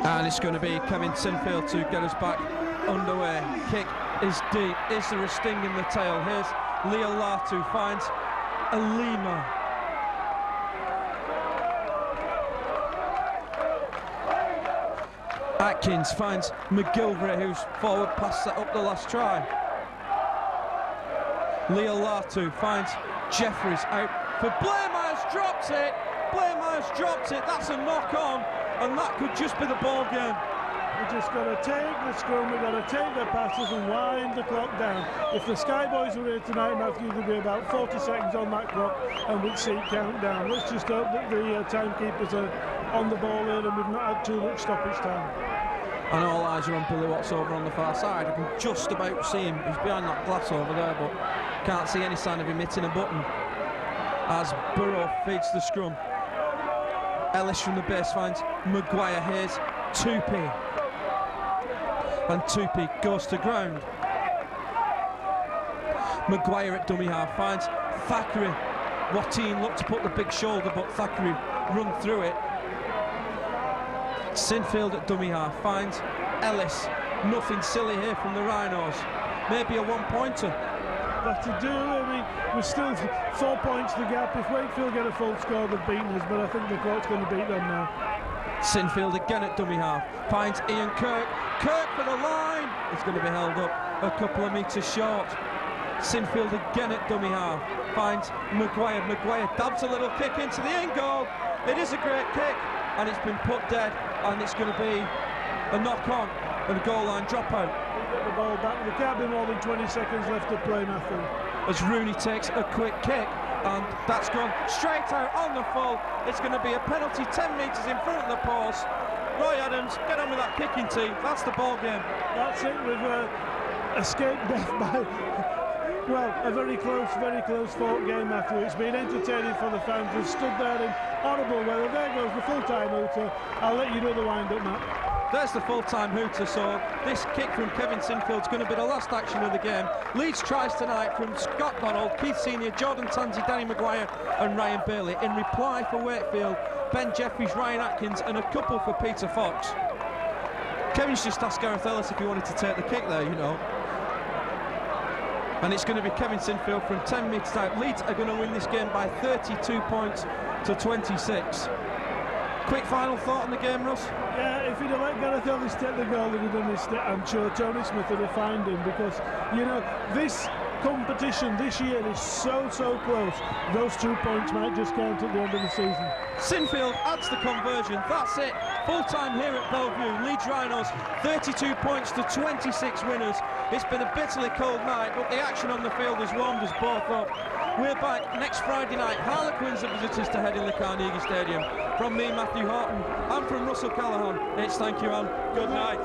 And it's going to be Kevin Sinfield to get us back underway. Kick is deep. Is there a sting in the tail? Here's Leo Latu, finds Alima. Atkins finds McGilvray, who's forward pass set up the last try. Leo Latu finds Jeffries out for Blairmeyer's dropped it. Blairmeyer's dropped it. That's a knock on, and that could just be the ball game. We've just got to take the scrum, we've got to take the passes and wind the clock down. If the Sky Boys were here tonight, Matthew, there'd be about 40 seconds on that clock and we'd see it count down. Let's just hope that the timekeepers are on the ball here and we've not had too much stoppage time. And all eyes are on Billy Watts over on the far side. I can just about see him. He's behind that glass over there, but can't see any sign of him hitting a button as Burrow feeds the scrum. Ellis from the base finds Maguire. Here's Tupi, and Tupi goes to ground. Maguire at dummy half finds Thackeray. Watine looked to put the big shoulder, but Thackeray run through it. Sinfield at dummy half finds Ellis. Nothing silly here from the Rhinos. Maybe a one-pointer. That to do, I mean, we're still 4 points the gap. If Wakefield get a full score, they've beaten us, but I think the clock's going to beat them now. Sinfield again at dummy half finds Ian Kirk. Kirk for the line. It's going to be held up a couple of metres short. Sinfield again at dummy half finds Maguire. Maguire dabs a little kick into the in goal. It is a great kick, and it's been put dead, and it's going to be a knock on and a goal line dropout. Get the ball back. There can't be more than 20 seconds left to play, Matthew. As Rooney takes a quick kick, and that's gone straight out on the full. It's going to be a penalty 10 metres in front of the post. Roy Adams, get on with that kicking team. That's the ball game. That's it. We've escaped death by, well, a very close fought game, Matthew. It's been entertaining for the fans. We've stood there in horrible weather. There goes the full-time hooter. I'll let you know the wind-up, Matt. There's the full-time hooter, so this kick from Kevin Sinfield's going to be the last action of the game. Leeds tries tonight from Scott Donald, Keith Senior, Jordan Tansey, Danny Maguire and Ryan Bailey. In reply for Wakefield, Ben Jeffries, Ryan Atkins and a couple for Peter Fox. Kevin's just asked Gareth Ellis if he wanted to take the kick there, you know. And it's going to be Kevin Sinfield from 10 metres out. Leeds are going to win this game by 32 points to 26. Quick final thought on the game, Russ? Yeah, if he'd have let Gareth Ellis take the goal that he'd done this, I'm sure Tony Smith would have found him, because, you know, this competition this year is so close. Those 2 points might just count at the end of the season. Sinfield adds the conversion. That's it. Full time here at Bellevue. Leeds Rhinos 32 points to 26 winners. It's been a bitterly cold night, but the action on the field has warmed us both up. We're back next Friday night. Harlequins are visitors to head in the Carnegie Stadium. From me, Matthew Horton, and from Russell Callaghan, it's thank you and good night.